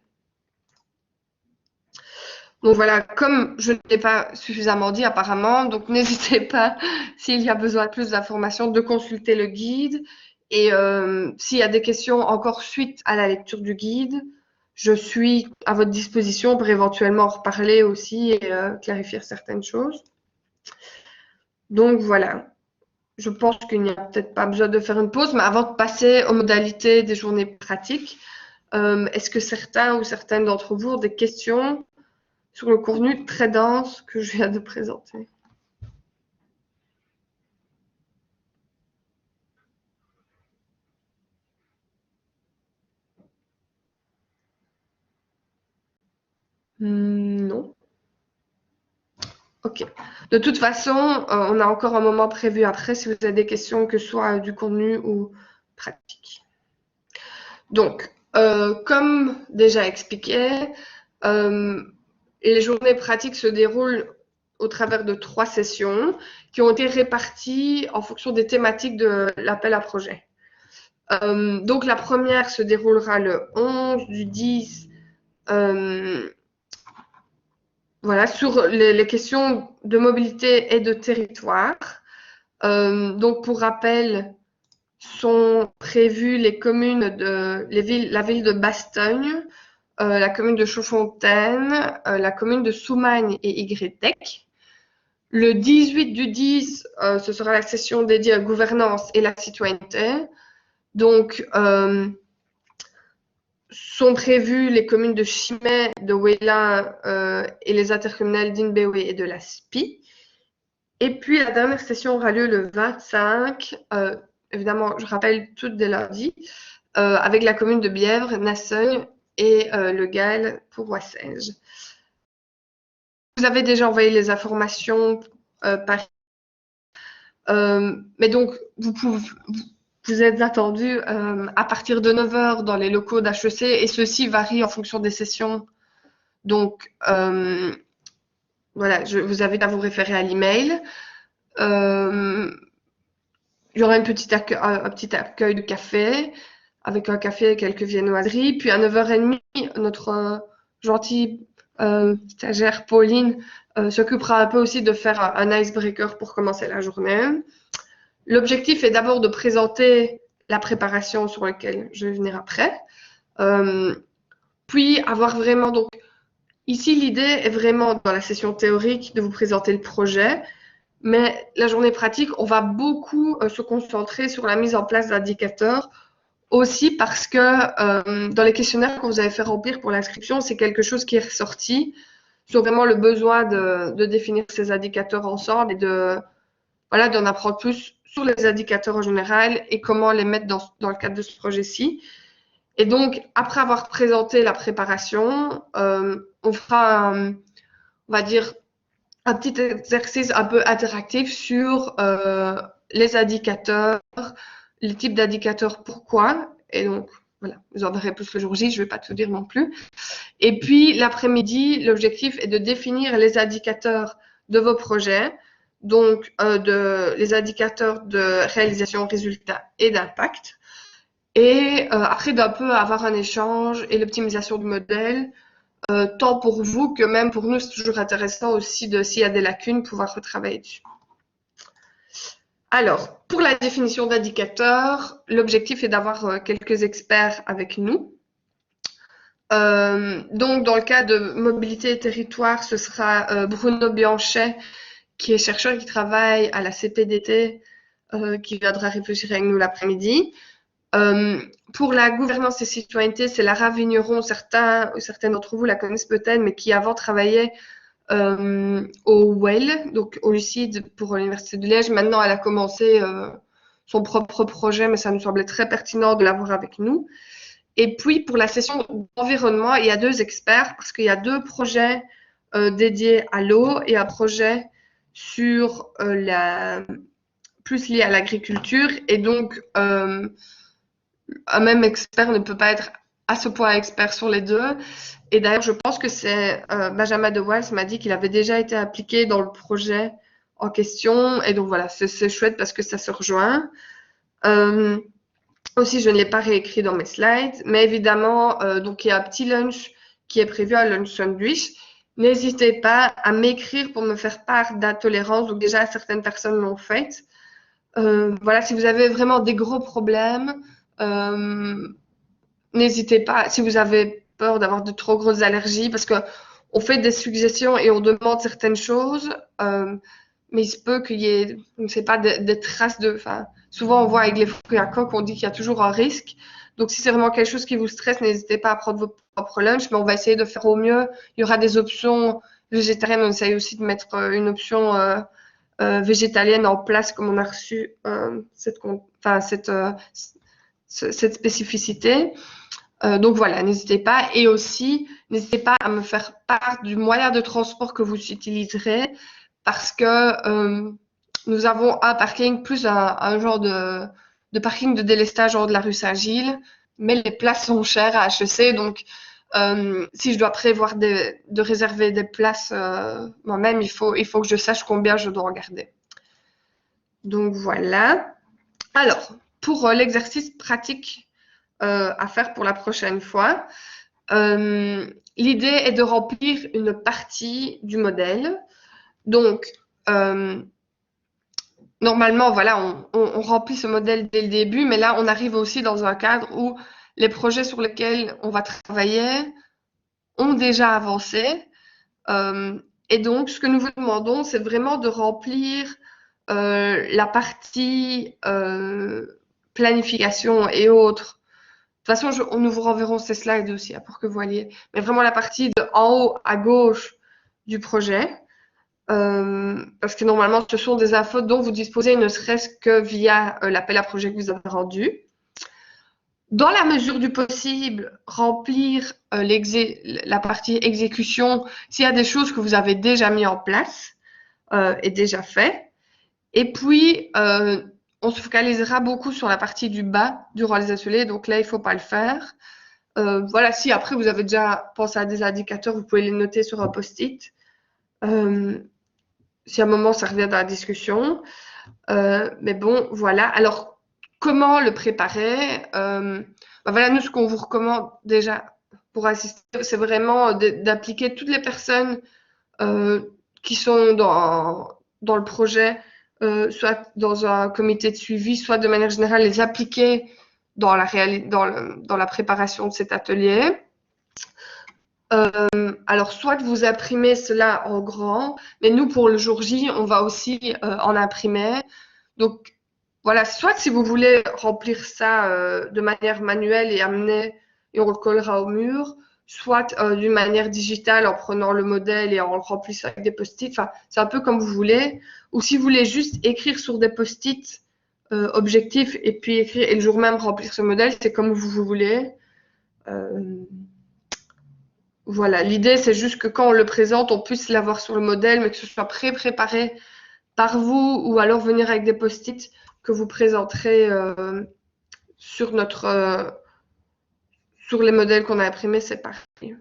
Donc voilà, comme je ne l'ai pas suffisamment dit apparemment, donc n'hésitez pas, s'il y a besoin de plus d'informations, de consulter le guide. Et s'il y a des questions encore suite à la lecture du guide, je suis à votre disposition pour éventuellement en reparler aussi et clarifier certaines choses. Donc voilà, je pense qu'il n'y a peut-être pas besoin de faire une pause, mais avant de passer aux modalités des journées pratiques, est-ce que certains ou certaines d'entre vous ont des questions sur le contenu très dense que je viens de présenter? Non. Ok. De toute façon, on a encore un moment prévu après si vous avez des questions, que ce soit du contenu ou pratique. Donc, comme déjà expliqué, les journées pratiques se déroulent au travers de 3 sessions qui ont été réparties en fonction des thématiques de l'appel à projet. Donc, la première se déroulera le 11 du 10 voilà, sur les questions de mobilité et de territoire. Donc, pour rappel, sont prévues les communes de la ville de Bastogne, la commune de Chaudfontaine, la commune de Soumagne et Ygrittec. Le 18 du 10, ce sera la session dédiée à la gouvernance et la citoyenneté. Donc, sont prévues les communes de Chimay, de Wéla et les intercommunales d'Inbewe et de la SPI. Et puis, la dernière session aura lieu le 25, évidemment, je rappelle, toutes des lundis, avec la commune de Bièvre, Nassogne et le Gall pour Wassège. Vous avez déjà envoyé les informations par mais donc, vous êtes attendu à partir de 9h dans les locaux d'HEC et ceci varie en fonction des sessions. Donc, voilà, je vous invite à vous référer à l'email. Il y aura un petit accueil de café avec un café et quelques viennoiseries. Puis à 9h30, notre gentille stagiaire Pauline s'occupera un peu aussi de faire un icebreaker pour commencer la journée. L'objectif est d'abord de présenter la préparation sur laquelle je vais venir après. Puis avoir vraiment, donc ici l'idée est vraiment dans la session théorique de vous présenter le projet, mais la journée pratique, on va beaucoup se concentrer sur la mise en place d'indicateurs, aussi parce que dans les questionnaires que vous avez fait remplir pour l'inscription, c'est quelque chose qui est ressorti sur vraiment le besoin de définir ces indicateurs ensemble et voilà, d'en apprendre plus sur les indicateurs en général et comment les mettre dans le cadre de ce projet-ci. Et donc, après avoir présenté la préparation, on fera, on va dire, un petit exercice un peu interactif sur les indicateurs, les types d'indicateurs, pourquoi. Et donc, voilà, vous en verrez plus le jour J, je ne vais pas tout dire non plus. Et puis, l'après-midi, l'objectif est de définir les indicateurs de vos projets, donc les indicateurs de réalisation, résultat et d'impact. Et après, d'un peu avoir un échange et l'optimisation du modèle, tant pour vous que même pour nous, c'est toujours intéressant aussi s'il y a des lacunes, pouvoir retravailler dessus. Alors, pour la définition d'indicateurs, l'objectif est d'avoir quelques experts avec nous. Donc, dans le cas de mobilité et territoire, ce sera Bruno Bianchet, qui est chercheur qui travaille à la CPDT, qui viendra réfléchir avec nous l'après-midi. Euh, pour la gouvernance et citoyenneté, c'est Lara Vigneron. Certains d'entre vous la connaissent peut-être, mais qui avant travaillait au WEL, donc au LUCID pour l'Université de Liège. Maintenant, elle a commencé son propre projet, mais ça nous semblait très pertinent de l'avoir avec nous. Et puis, pour la session d'environnement, il y a 2 experts parce qu'il y a 2 projets dédiés à l'eau et un projet sur plus lié à l'agriculture. Et donc, un même expert ne peut pas être à ce point expert sur les 2. Et d'ailleurs, je pense que c'est Benjamin de Waals m'a dit qu'il avait déjà été appliqué dans le projet en question. Et donc voilà, c'est chouette parce que ça se rejoint. Aussi, je ne l'ai pas réécrit dans mes slides, mais évidemment, donc il y a un petit lunch qui est prévu, un lunch sandwich. N'hésitez pas à m'écrire pour me faire part d'intolérance. Donc déjà, certaines personnes l'ont fait. Voilà, si vous avez vraiment des gros problèmes, n'hésitez pas. Si vous avez peur d'avoir de trop grosses allergies, parce que on fait des suggestions et on demande certaines choses, mais il se peut qu'il y ait, je ne sais pas, des traces de. Enfin, souvent on voit avec les fruits à coque, on dit qu'il y a toujours un risque. Donc si c'est vraiment quelque chose qui vous stresse, n'hésitez pas à prendre vos propres lunchs, mais on va essayer de faire au mieux. Il y aura des options végétariennes. On essaye aussi de mettre une option végétalienne en place, comme on a reçu cette spécificité. Donc voilà, n'hésitez pas. Et aussi, n'hésitez pas à me faire part du moyen de transport que vous utiliserez parce que nous avons un parking plus un genre de parking de délestage, genre de la rue Saint-Gilles, mais les places sont chères à HEC. Donc, si je dois prévoir de réserver des places moi-même, il faut que je sache combien je dois en garder. Donc voilà. Alors, pour l'exercice pratique à faire pour la prochaine fois, l'idée est de remplir une partie du modèle. Donc, normalement, voilà, on remplit ce modèle dès le début, mais là, on arrive aussi dans un cadre où les projets sur lesquels on va travailler ont déjà avancé. Et donc, ce que nous vous demandons, c'est vraiment de remplir la partie planification et autres. De toute façon, nous vous renverrons ces slides aussi pour que vous voyez. Mais vraiment la partie de en haut à gauche du projet. Parce que normalement, ce sont des infos dont vous disposez ne serait-ce que via l'appel à projet que vous avez rendu. Dans la mesure du possible, remplir la partie exécution s'il y a des choses que vous avez déjà mis en place et déjà fait. Et puis, on se focalisera beaucoup sur la partie du bas durant les ateliers. Donc là, il ne faut pas le faire. Voilà, si après vous avez déjà pensé à des indicateurs, vous pouvez les noter sur un post-it. Si à un moment ça revient dans la discussion. Mais bon, voilà. Alors, comment le préparer voilà, nous, ce qu'on vous recommande déjà pour assister, c'est vraiment d'appliquer toutes les personnes qui sont dans le projet, soit dans un comité de suivi, soit de manière générale, les appliquer dans la préparation de cet atelier. Alors, soit vous imprimez cela en grand, mais nous, pour le jour J, on va aussi en imprimer. Donc, voilà, soit si vous voulez remplir ça de manière manuelle et amener, et on le collera au mur, soit d'une manière digitale en prenant le modèle et en le remplissant avec des post-it. Enfin, c'est un peu comme vous voulez. Ou si vous voulez juste écrire sur des post-it objectifs et puis écrire et le jour même remplir ce modèle, c'est comme vous voulez. Voilà, l'idée c'est juste que quand on le présente, on puisse l'avoir sur le modèle, mais que ce soit préparé par vous ou alors venir avec des post-it que vous présenterez sur les modèles qu'on a imprimés, c'est parfait.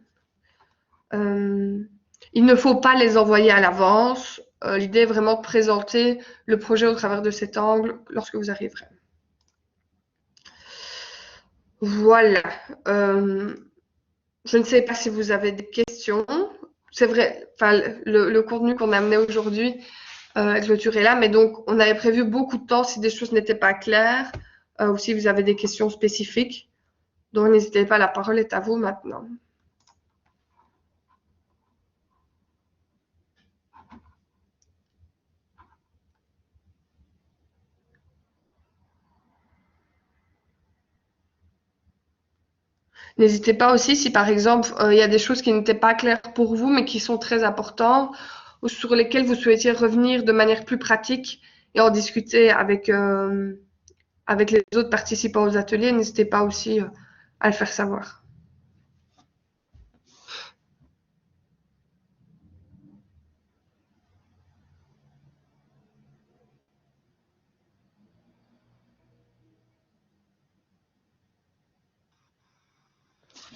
Il ne faut pas les envoyer à l'avance. L'idée est vraiment de présenter le projet au travers de cet angle lorsque vous arriverez. Voilà. Je ne sais pas si vous avez des questions. C'est vrai, le contenu qu'on a amené aujourd'hui est clôturé là, mais donc on avait prévu beaucoup de temps si des choses n'étaient pas claires ou si vous avez des questions spécifiques. Donc n'hésitez pas, la parole est à vous maintenant. N'hésitez pas aussi si par exemple il y a des choses qui n'étaient pas claires pour vous mais qui sont très importantes ou sur lesquelles vous souhaitiez revenir de manière plus pratique et en discuter avec les autres participants aux ateliers, n'hésitez pas aussi à le faire savoir.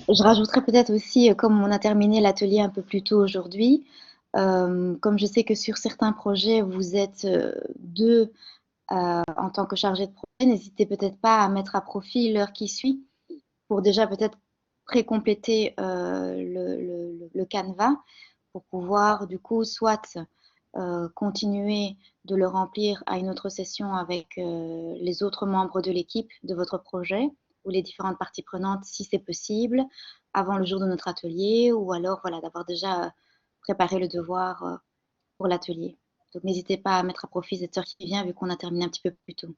Je rajouterais peut-être aussi, comme on a terminé l'atelier un peu plus tôt aujourd'hui, comme je sais que sur certains projets, vous êtes 2 en tant que chargé de projet, n'hésitez peut-être pas à mettre à profit l'heure qui suit pour déjà peut-être pré-compléter le canevas pour pouvoir du coup soit continuer de le remplir à une autre session avec les autres membres de l'équipe de votre projet ou les différentes parties prenantes si c'est possible avant le jour de notre atelier ou alors voilà d'avoir déjà préparé le devoir pour l'atelier. Donc n'hésitez pas à mettre à profit cette heure qui vient vu qu'on a terminé un petit peu plus tôt.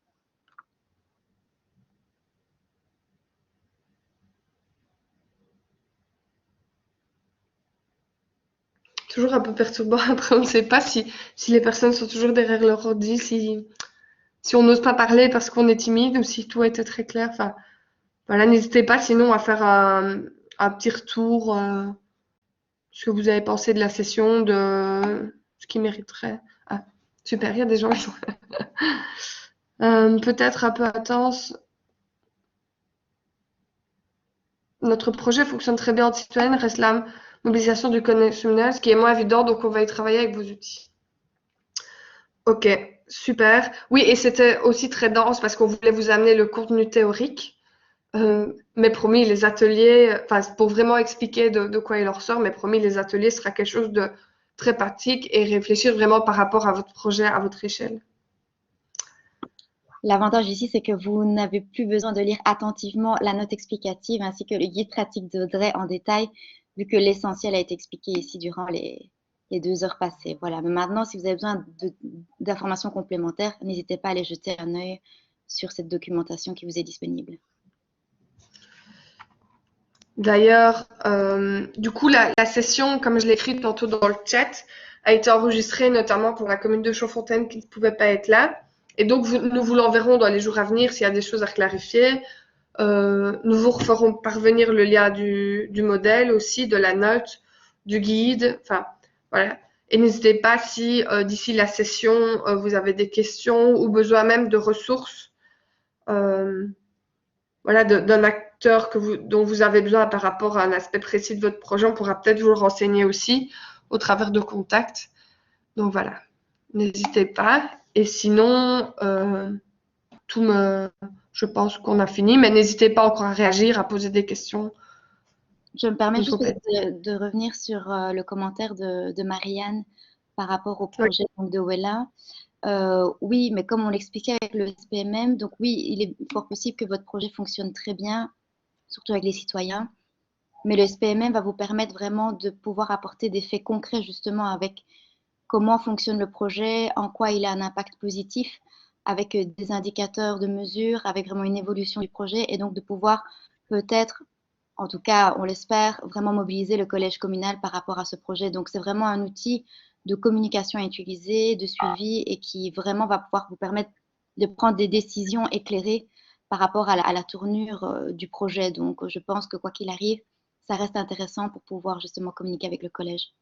Toujours un peu perturbant. Après, on ne sait pas si les personnes sont toujours derrière leur ordi, si on n'ose pas parler parce qu'on est timide ou si tout a été très clair. Enfin, voilà, n'hésitez pas sinon à faire un petit retour, ce que vous avez pensé de la session, de ce qui mériterait. Ah, super, il y a des gens qui sont peut-être un peu intense. Notre projet fonctionne très bien en citoyenne, reste la mobilisation du conditionnel, ce qui est moins évident, donc on va y travailler avec vos outils. Ok, super. Oui, et c'était aussi très dense parce qu'on voulait vous amener le contenu théorique. Mais promis, les ateliers, enfin, pour vraiment expliquer de quoi il en ressort, mais promis, les ateliers sera quelque chose de très pratique et réfléchir vraiment par rapport à votre projet, à votre échelle. L'avantage ici, c'est que vous n'avez plus besoin de lire attentivement la note explicative ainsi que le guide pratique d'Audrey en détail, vu que l'essentiel a été expliqué ici durant les 2 heures passées. Voilà. Mais maintenant, si vous avez besoin d'informations complémentaires, n'hésitez pas à aller jeter un œil sur cette documentation qui vous est disponible. D'ailleurs, du coup, la session, comme je l'ai écrit tantôt dans le chat, a été enregistrée notamment pour la commune de Chaudfontaine qui ne pouvait pas être là. Et donc, nous vous l'enverrons dans les jours à venir s'il y a des choses à clarifier. Nous vous referons parvenir le lien du modèle aussi, de la note, du guide. Enfin, voilà. Et n'hésitez pas si d'ici la session, vous avez des questions ou besoin même de ressources. Voilà, d'un acteur dont vous avez besoin par rapport à un aspect précis de votre projet, on pourra peut-être vous le renseigner aussi au travers de contacts. Donc voilà, n'hésitez pas. Et sinon, je pense qu'on a fini, mais n'hésitez pas encore à réagir, à poser des questions. Je me permets Il ne faut juste pas. de revenir sur le commentaire de Marianne par rapport au Oui. projet donc, de Wella. Oui, mais comme on l'expliquait avec le SPMM, donc oui, il est fort possible que votre projet fonctionne très bien, surtout avec les citoyens, mais le SPMM va vous permettre vraiment de pouvoir apporter des faits concrets justement avec comment fonctionne le projet, en quoi il a un impact positif, avec des indicateurs de mesure, avec vraiment une évolution du projet, et donc de pouvoir peut-être, en tout cas on l'espère, vraiment mobiliser le collège communal par rapport à ce projet. Donc c'est vraiment un outil de communication à utiliser, de suivi, et qui vraiment va pouvoir vous permettre de prendre des décisions éclairées par rapport à la tournure du projet. Donc je pense que quoi qu'il arrive, ça reste intéressant pour pouvoir justement communiquer avec le collège.